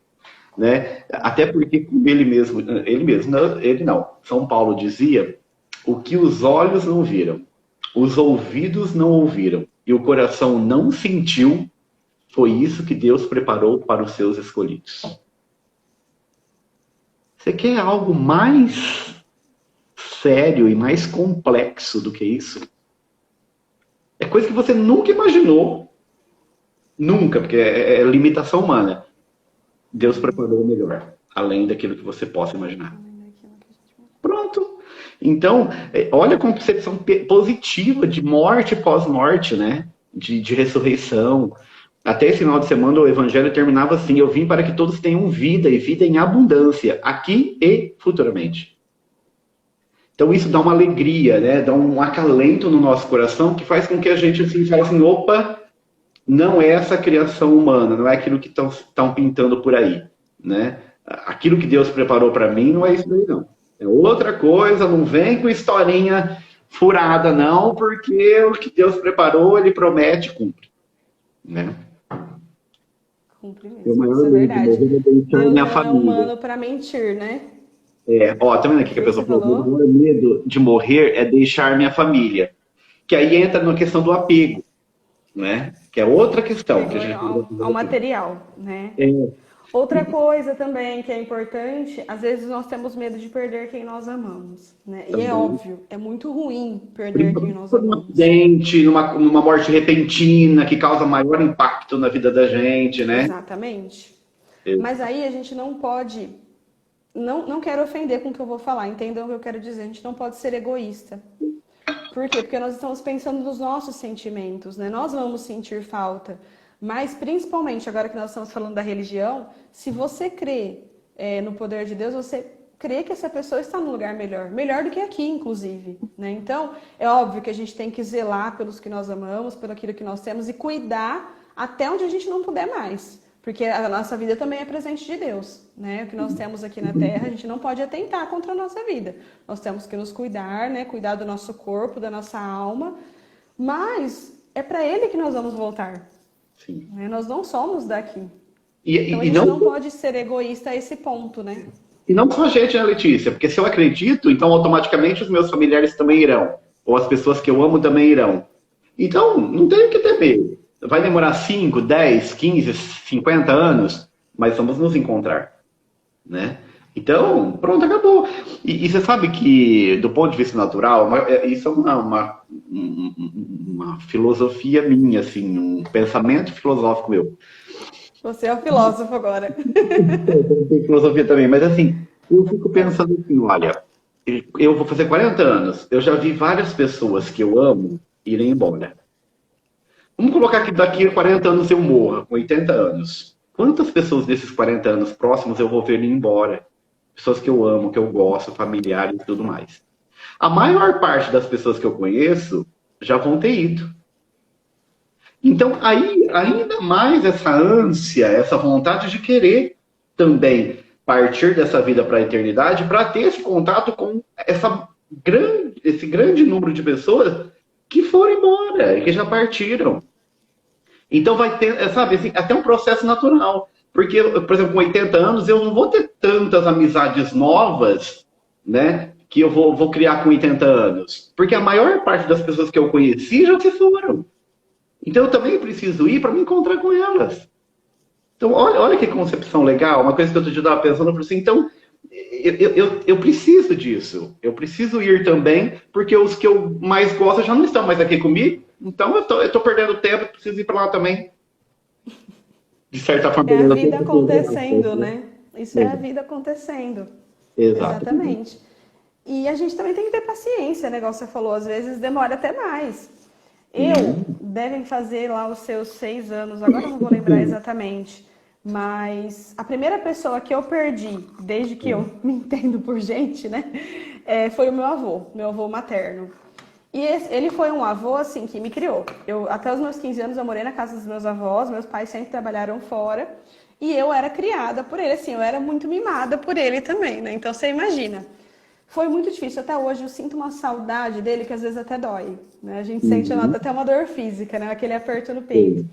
[SPEAKER 1] Né? Até porque, como ele não, São Paulo dizia, o que os olhos não viram, os ouvidos não ouviram e o coração não sentiu, foi isso que Deus preparou para os seus escolhidos. Você quer algo mais sério e mais complexo do que isso? É coisa que você nunca imaginou. Nunca, porque é limitação humana. Deus preparou o melhor, além daquilo que você possa imaginar. Pronto. Então, olha a concepção positiva de morte pós-morte, né? De ressurreição. Até esse final de semana o evangelho terminava assim: eu vim para que todos tenham vida e vida em abundância, aqui e futuramente. Então isso dá uma alegria, né? Dá um acalento no nosso coração que faz com que a gente assim, fale assim, opa, não é essa criação humana, não é aquilo que estão pintando por aí, né? Aquilo que Deus preparou para mim não é isso daí, não. É outra coisa, não vem com historinha furada, não, porque o que Deus preparou, Ele promete e cumpre, né?
[SPEAKER 2] Cumpre
[SPEAKER 1] O
[SPEAKER 2] mesmo,
[SPEAKER 1] maior
[SPEAKER 2] isso é
[SPEAKER 1] medo de
[SPEAKER 2] verdade.
[SPEAKER 1] morrer é deixar
[SPEAKER 2] Deus
[SPEAKER 1] minha
[SPEAKER 2] não é
[SPEAKER 1] família.
[SPEAKER 2] humano para mentir, né?
[SPEAKER 1] Ó, tá vendo
[SPEAKER 2] O
[SPEAKER 1] aqui que a
[SPEAKER 2] que você
[SPEAKER 1] pessoa falou? Meu
[SPEAKER 2] falou?
[SPEAKER 1] maior medo de morrer é deixar minha família. Que aí entra na questão do apego, né? Que é outra questão que a
[SPEAKER 2] Pegou
[SPEAKER 1] gente poderia
[SPEAKER 2] ao
[SPEAKER 1] fazer aqui.
[SPEAKER 2] material, né?
[SPEAKER 1] É,
[SPEAKER 2] Outra coisa também que é importante, às vezes nós temos medo de perder quem nós amamos, né? E é
[SPEAKER 1] também.
[SPEAKER 2] óbvio, é muito ruim perder quem
[SPEAKER 1] Principalmente
[SPEAKER 2] nós
[SPEAKER 1] por um
[SPEAKER 2] amamos.
[SPEAKER 1] acidente, numa morte repentina que causa maior impacto na vida da gente, né?
[SPEAKER 2] Exatamente.
[SPEAKER 1] É,
[SPEAKER 2] Mas aí a gente não pode, não quero ofender com o que eu vou falar, entendam o que eu quero dizer, a gente não pode ser egoísta. Por quê? Porque nós estamos pensando nos nossos sentimentos, né? Nós vamos sentir falta. Mas, principalmente, agora que nós estamos falando da religião, se você crê no poder de Deus, você crê que essa pessoa está num lugar melhor. Melhor do que aqui, inclusive, né? Então, é óbvio que a gente tem que zelar pelos que nós amamos, pelo aquilo que nós temos e cuidar até onde a gente não puder mais. Porque a nossa vida também é presente de Deus, né? O que nós temos aqui na Terra, a gente não pode atentar contra a nossa vida. Nós temos que nos cuidar, né? Cuidar do nosso corpo, da nossa alma. Mas é para Ele que nós vamos voltar,
[SPEAKER 1] sim.
[SPEAKER 2] né? Nós não somos daqui.
[SPEAKER 1] E,
[SPEAKER 2] Então a
[SPEAKER 1] e, e
[SPEAKER 2] gente
[SPEAKER 1] não,
[SPEAKER 2] não pode ser egoísta a esse ponto, né?
[SPEAKER 1] e não só a gente, né, Letícia? Porque se eu acredito, então automaticamente os meus familiares também irão. Ou as pessoas que eu amo também irão. Então, não tenho que temer. Vai demorar 5, 10, 15, 50 anos, mas vamos nos encontrar, né? Então, pronto, acabou. E você sabe que, do ponto de vista natural, isso é uma filosofia minha, assim, um pensamento filosófico meu.
[SPEAKER 2] Você é o filósofo agora.
[SPEAKER 1] Eu tenho filosofia também, mas assim, eu fico pensando assim, olha, eu vou fazer 40 anos, eu já vi várias pessoas que eu amo irem embora. Vamos colocar que daqui a 40 anos eu morra, com 80 anos. Quantas pessoas desses 40 anos próximos eu vou ver ir embora? Pessoas que eu amo, que eu gosto, familiares e tudo mais. A maior parte das pessoas que eu conheço já vão ter ido. Então, aí, ainda mais essa ânsia, essa vontade de querer também partir dessa vida para a eternidade, para ter esse contato com esse grande número de pessoas que foram embora, que já partiram. Então vai ter, sabe, assim, até um processo natural. Porque, por exemplo, com 80 anos, eu não vou ter tantas amizades novas, né? Que eu vou criar com 80 anos. Porque a maior parte das pessoas que eu conheci já se foram. Então eu também preciso ir para me encontrar com elas. Então, olha que concepção legal. Uma coisa que eu estava pensando, eu falei assim, então, eu preciso disso. Eu preciso ir também, porque os que eu mais gosto já não estão mais aqui comigo. Então, eu tô perdendo tempo, preciso ir para lá também. De certa forma,
[SPEAKER 2] É a
[SPEAKER 1] perdendo
[SPEAKER 2] vida
[SPEAKER 1] tempo.
[SPEAKER 2] acontecendo, né? Isso é a
[SPEAKER 1] É,
[SPEAKER 2] vida acontecendo.
[SPEAKER 1] exato.
[SPEAKER 2] Exatamente. E a gente também tem que ter paciência, né? Igual você falou, às vezes demora até mais. Devem fazer lá os seus 6 anos, agora eu não vou lembrar exatamente, mas a primeira pessoa que eu perdi, desde que eu me entendo por gente, né? Foi o meu avô materno. E ele foi um avô, assim, que me criou. Até os meus 15 anos eu morei na casa dos meus avós, meus pais sempre trabalharam fora, e eu era criada por ele, assim, eu era muito mimada por ele também, né? Então você imagina. Foi muito difícil. Até hoje eu sinto uma saudade dele que às vezes até dói, né? A gente sente
[SPEAKER 1] Uhum.
[SPEAKER 2] até uma dor física, né? Aquele aperto no peito.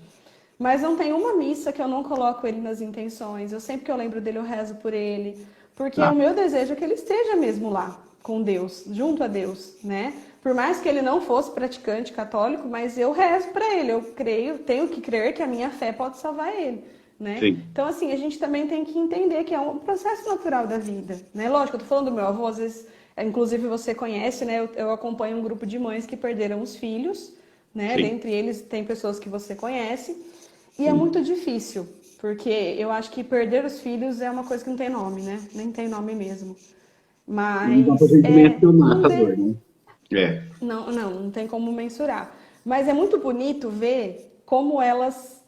[SPEAKER 2] Mas não tem uma missa que eu não coloco ele nas intenções. Eu sempre que eu lembro dele eu rezo por ele, porque
[SPEAKER 1] Ah,
[SPEAKER 2] o meu desejo é que ele esteja mesmo lá com Deus, junto a Deus, né? Por mais que ele não fosse praticante católico, mas eu rezo para ele. Eu creio, tenho que crer que a minha fé pode salvar ele. Né?
[SPEAKER 1] sim,
[SPEAKER 2] Então, assim, a gente também tem que entender que é um processo natural da vida, né? Lógico, eu tô falando do meu avô, às vezes, inclusive você conhece, né? Eu acompanho um grupo de mães que perderam os filhos, né?
[SPEAKER 1] sim,
[SPEAKER 2] Dentre eles tem pessoas que você conhece, e é
[SPEAKER 1] sim.
[SPEAKER 2] muito difícil, porque eu acho que perder os filhos é uma coisa que não tem nome, né? Nem tem nome mesmo.
[SPEAKER 1] Não dá pra
[SPEAKER 2] Mas
[SPEAKER 1] gente mencionar
[SPEAKER 2] não
[SPEAKER 1] essa dor,
[SPEAKER 2] dê,
[SPEAKER 1] né? É,
[SPEAKER 2] não tem como mensurar. Mas é muito bonito ver como elas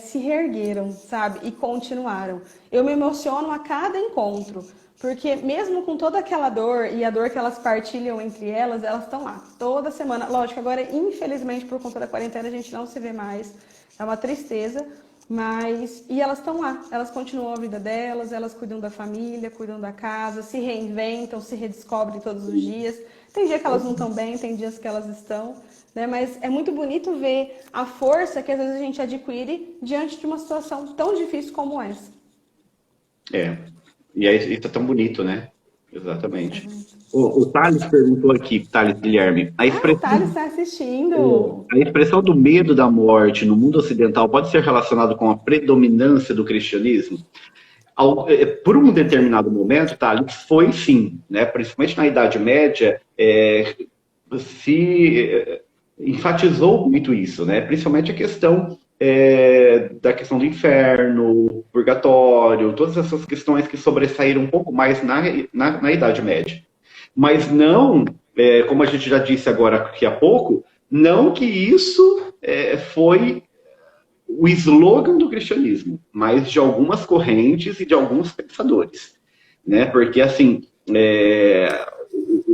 [SPEAKER 2] se reergueram, sabe? E continuaram. Eu me emociono a cada encontro, porque mesmo com toda aquela dor e a dor que elas partilham entre elas estão lá toda semana. Lógico, agora, infelizmente, por conta da quarentena, a gente não se vê mais. É uma tristeza. Mas, e elas estão lá, elas continuam a vida delas, elas cuidam da família, cuidam da casa, se reinventam, se redescobrem todos os dias. Tem dia que elas não estão bem, tem dias que elas estão, né? Mas é muito bonito ver a força que às vezes a gente adquire diante de uma situação tão difícil como essa.
[SPEAKER 1] E isso é tão bonito, né? Exatamente. O Thales perguntou aqui, Thales Guilherme,
[SPEAKER 2] O Thales está assistindo.
[SPEAKER 1] a expressão do medo da morte no mundo ocidental pode ser relacionado com a predominância do cristianismo? Por um determinado momento, Thales, foi sim, né? Principalmente na Idade Média, se enfatizou muito isso, né? Principalmente a questão da questão do inferno, purgatório, todas essas questões que sobressaíram um pouco mais na Idade Média. Mas não, como a gente já disse agora aqui há pouco, não que isso foi o slogan do cristianismo, mas de algumas correntes e de alguns pensadores, né? Porque, assim,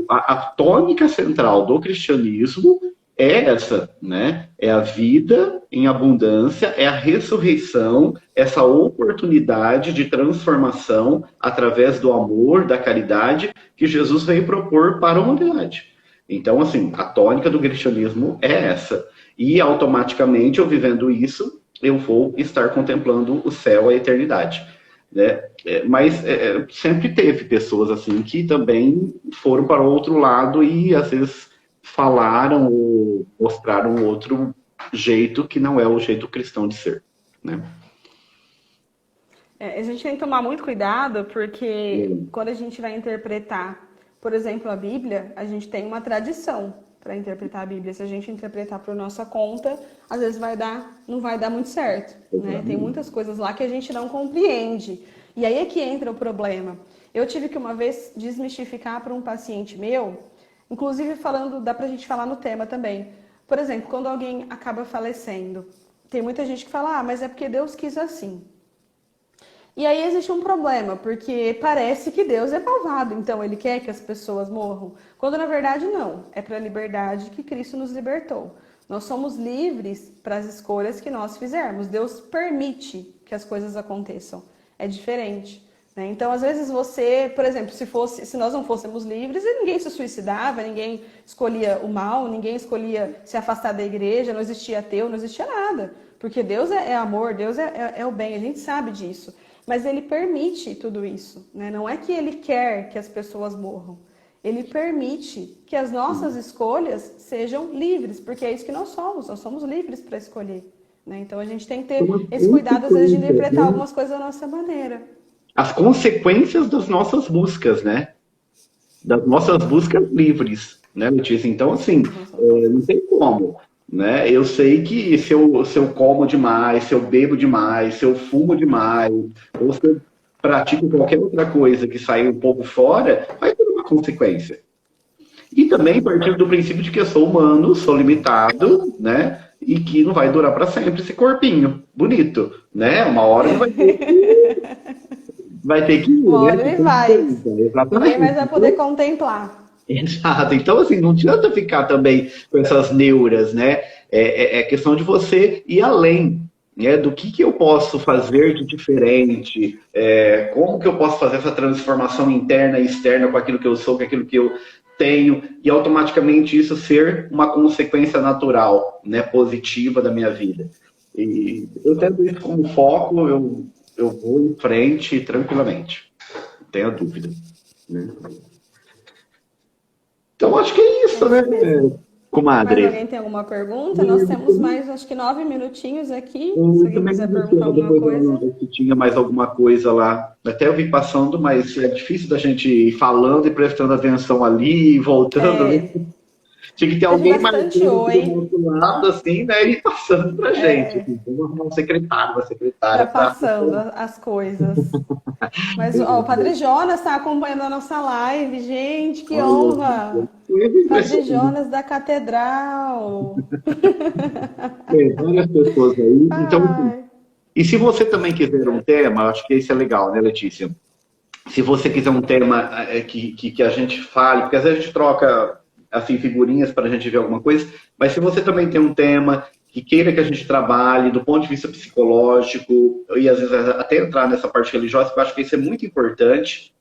[SPEAKER 1] a tônica central do cristianismo é essa, né? É a vida em abundância, é a ressurreição, essa oportunidade de transformação através do amor, da caridade, que Jesus veio propor para a humanidade. Então, assim, a tônica do cristianismo é essa. E, automaticamente, eu vivendo isso, eu vou estar contemplando o céu, a eternidade. Né? Mas sempre teve pessoas assim que também foram para o outro lado e, às vezes, falaram ou mostraram outro jeito que não é o jeito cristão de ser, né?
[SPEAKER 2] A gente tem que tomar muito cuidado porque quando a gente vai interpretar, por exemplo, a Bíblia, a gente tem uma tradição para interpretar a Bíblia. Se a gente interpretar por nossa conta, às vezes não vai dar muito certo, né? Tem muitas coisas lá que a gente não compreende. E aí é que entra o problema. Eu tive que uma vez desmistificar para um paciente meu, inclusive dá pra gente falar no tema também. Por exemplo, quando alguém acaba falecendo, tem muita gente que fala, mas é porque Deus quis assim. E aí existe um problema, porque parece que Deus é malvado, então ele quer que as pessoas morram. Quando na verdade não, é para a liberdade que Cristo nos libertou. Nós somos livres para as escolhas que nós fizermos. Deus permite que as coisas aconteçam. É diferente. Então, às vezes você, por exemplo, se nós não fôssemos livres, ninguém se suicidava, ninguém escolhia o mal, ninguém escolhia se afastar da igreja, não existia ateu, não existia nada. Porque Deus é amor, Deus é o bem, a gente sabe disso. Mas ele permite tudo isso, né? Não é que ele quer que as pessoas morram. Ele permite que as nossas escolhas sejam livres, porque é isso que nós somos livres para escolher. Né? Então, a gente tem que ter esse cuidado, às vezes, de interpretar algumas coisas da nossa maneira.
[SPEAKER 1] As consequências das nossas buscas, né? Das nossas buscas livres, né, Letícia? Então, assim, não tem como, né? Eu sei que se eu como demais, se eu bebo demais, se eu fumo demais, ou se eu pratico qualquer outra coisa que sair um pouco fora, vai ter uma consequência. E também partir do princípio de que eu sou humano, sou limitado, né? E que não vai durar para sempre esse corpinho bonito, né? Uma hora ele vai ter que ir,
[SPEAKER 2] uma hora
[SPEAKER 1] né?
[SPEAKER 2] Ele vai.
[SPEAKER 1] Exatamente.
[SPEAKER 2] Ninguém mais vai poder contemplar.
[SPEAKER 1] Exato. Então, assim, não adianta ficar também com essas neuras, né? É questão de você ir além, né? Do que eu posso fazer de diferente, como que eu posso fazer essa transformação interna e externa com aquilo que eu sou, com aquilo que eu tenho, e automaticamente isso ser uma consequência natural, né? Positiva da minha vida. E eu tendo isso como foco, eu vou em frente tranquilamente. Não tenho dúvida. Né? Então, acho que é isso, né, comadre?
[SPEAKER 2] Mais alguém tem alguma pergunta? Nós temos mais, acho que 9 minutinhos aqui. Se alguém quiser perguntar alguma coisa.
[SPEAKER 1] Se tinha mais alguma coisa lá. Até eu vi passando, mas é difícil da gente ir falando e prestando atenção ali, voltando ali. Tinha que ter alguém mais do outro lado, assim, né? E passando pra gente. Vamos arrumar um secretário, uma secretária.
[SPEAKER 2] Tá passando as coisas. Mas o Padre Jonas está acompanhando a nossa live. Gente, que honra! Padre Jonas da Catedral.
[SPEAKER 1] Tem várias pessoas aí. Então, e se você também quiser um tema, acho que esse é legal, né, Letícia? Se você quiser um tema que a gente fale, porque às vezes a gente troca assim, figurinhas para a gente ver alguma coisa, mas se você também tem um tema que queira que a gente trabalhe do ponto de vista psicológico, e às vezes até entrar nessa parte religiosa, eu acho que isso é muito importante.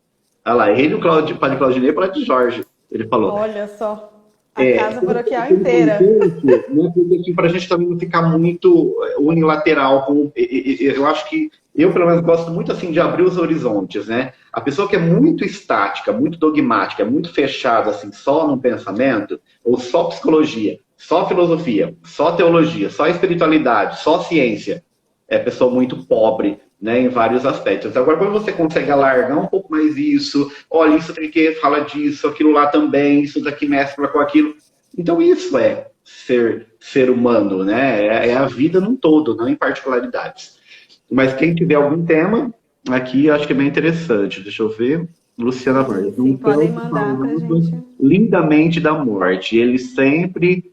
[SPEAKER 1] Olha lá, ele e o Padre Claudinei para de Jorge. Ele falou.
[SPEAKER 2] Olha só, a casa paroquial inteira.
[SPEAKER 1] Né, porque aqui para a gente também não ficar muito unilateral. Eu acho que eu, pelo menos, gosto muito assim de abrir os horizontes, né? A pessoa que é muito estática, muito dogmática, muito fechada assim, só no pensamento, ou só psicologia, só filosofia, só teologia, só espiritualidade, só ciência, é pessoa muito pobre, né, em vários aspectos. Então, agora, quando você consegue alargar um pouco mais isso, olha, isso tem que fala disso, aquilo lá também, isso daqui mescla com aquilo. Então, isso é ser humano, né? É a vida num todo, não em particularidades. Mas quem tiver algum tema, aqui acho que é bem interessante. Deixa eu ver. Luciana Vargas.
[SPEAKER 2] Sim, podem mandar pra gente.
[SPEAKER 1] Lindamente da morte. Ele sempre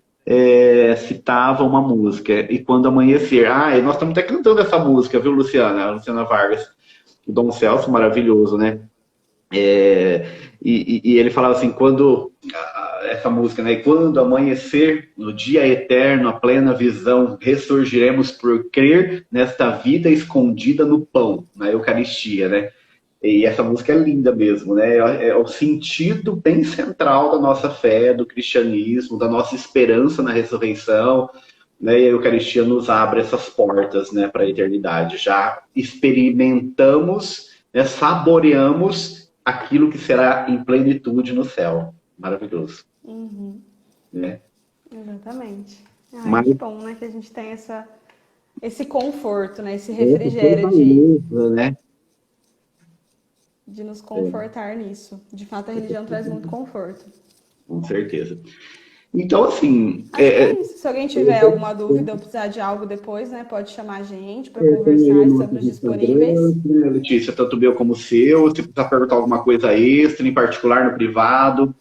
[SPEAKER 1] citava uma música. E quando amanhecer. Ah, e nós estamos até cantando essa música, viu, Luciana? A Luciana Vargas. O Dom Celso, maravilhoso, né? E ele falava assim, essa música, né? Quando amanhecer, no dia eterno, a plena visão, ressurgiremos por crer nesta vida escondida no pão, na Eucaristia, né? E essa música é linda mesmo, né? É o sentido bem central da nossa fé, do cristianismo, da nossa esperança na ressurreição, né? E a Eucaristia nos abre essas portas, né, para a eternidade. Já experimentamos, né, saboreamos aquilo que será em plenitude no céu. Maravilhoso.
[SPEAKER 2] Uhum.
[SPEAKER 1] Né?
[SPEAKER 2] Exatamente.
[SPEAKER 1] Mas,
[SPEAKER 2] que bom, né? Que a gente tem esse conforto, né? Esse refrigério
[SPEAKER 1] né?
[SPEAKER 2] de nos confortar nisso. De fato, a religião traz muito conforto.
[SPEAKER 1] Com certeza. Então, assim...
[SPEAKER 2] Acho que é isso. Se alguém tiver alguma dúvida ou precisar de algo depois, né? Pode chamar a gente para conversar, estamos disponíveis.
[SPEAKER 1] Né, Letícia, tanto meu como o seu. Se precisar perguntar alguma coisa extra, em particular no privado,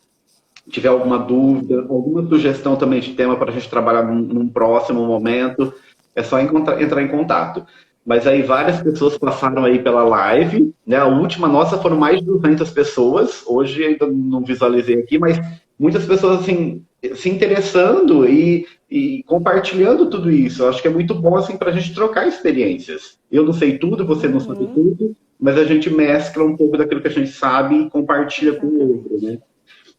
[SPEAKER 1] tiver alguma dúvida, alguma sugestão também de tema para a gente trabalhar num próximo momento, é só entrar em contato. Mas aí várias pessoas passaram aí pela live, né? A última nossa foram mais de 200 pessoas. Hoje ainda não visualizei aqui, mas muitas pessoas assim se interessando e compartilhando tudo isso. Eu acho que é muito bom assim para a gente trocar experiências. Eu não sei tudo, você não sabe tudo, mas a gente mescla um pouco daquilo que a gente sabe e compartilha com o outro, né?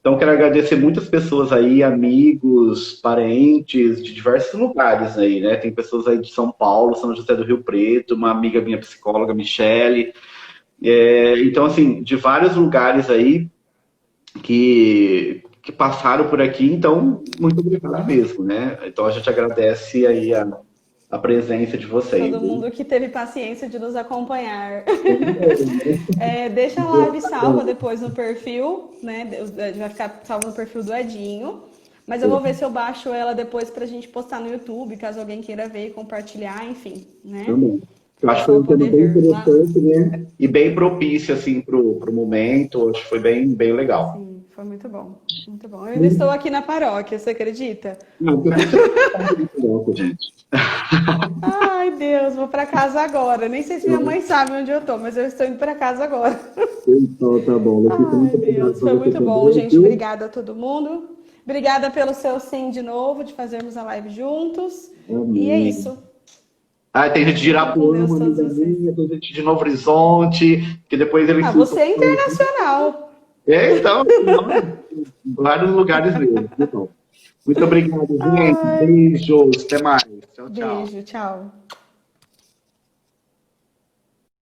[SPEAKER 1] Então, quero agradecer muitas pessoas aí, amigos, parentes de diversos lugares aí, né? Tem pessoas aí de São Paulo, São José do Rio Preto, uma amiga minha psicóloga, Michele. Então, assim, de vários lugares aí que passaram por aqui. Então, muito obrigado mesmo, né? Então, a gente agradece aí a presença de vocês.
[SPEAKER 2] Todo mundo que teve paciência de nos acompanhar. Deixa a live salva depois no perfil, né? Vai ficar salva no perfil do Edinho. Mas eu vou ver se eu baixo ela depois pra gente postar no YouTube, caso alguém queira ver e compartilhar, enfim, né?
[SPEAKER 1] Eu acho que foi um tema bem interessante, né? E bem propício, assim, pro momento. Acho que foi bem legal.
[SPEAKER 2] Sim. Foi muito bom, muito bom. Eu ainda estou aqui na paróquia, você acredita?
[SPEAKER 1] Não, gente.
[SPEAKER 2] Ai, Deus, vou para casa agora. Nem sei se minha mãe sabe onde eu tô, mas eu estou indo para casa agora.
[SPEAKER 1] Então, tá bom.
[SPEAKER 2] Ai, Deus, foi muito bom, gente. Obrigada a todo mundo. Obrigada pelo seu sim de novo, de fazermos a live juntos. E é isso.
[SPEAKER 1] Tem gente de Irapuã, tem gente de Novo Horizonte, que depois eles...
[SPEAKER 2] você é internacional.
[SPEAKER 1] Então, vários lugares mesmo. Então, muito obrigado, gente. Beijos, até mais. Tchau, tchau.
[SPEAKER 2] Beijo, tchau.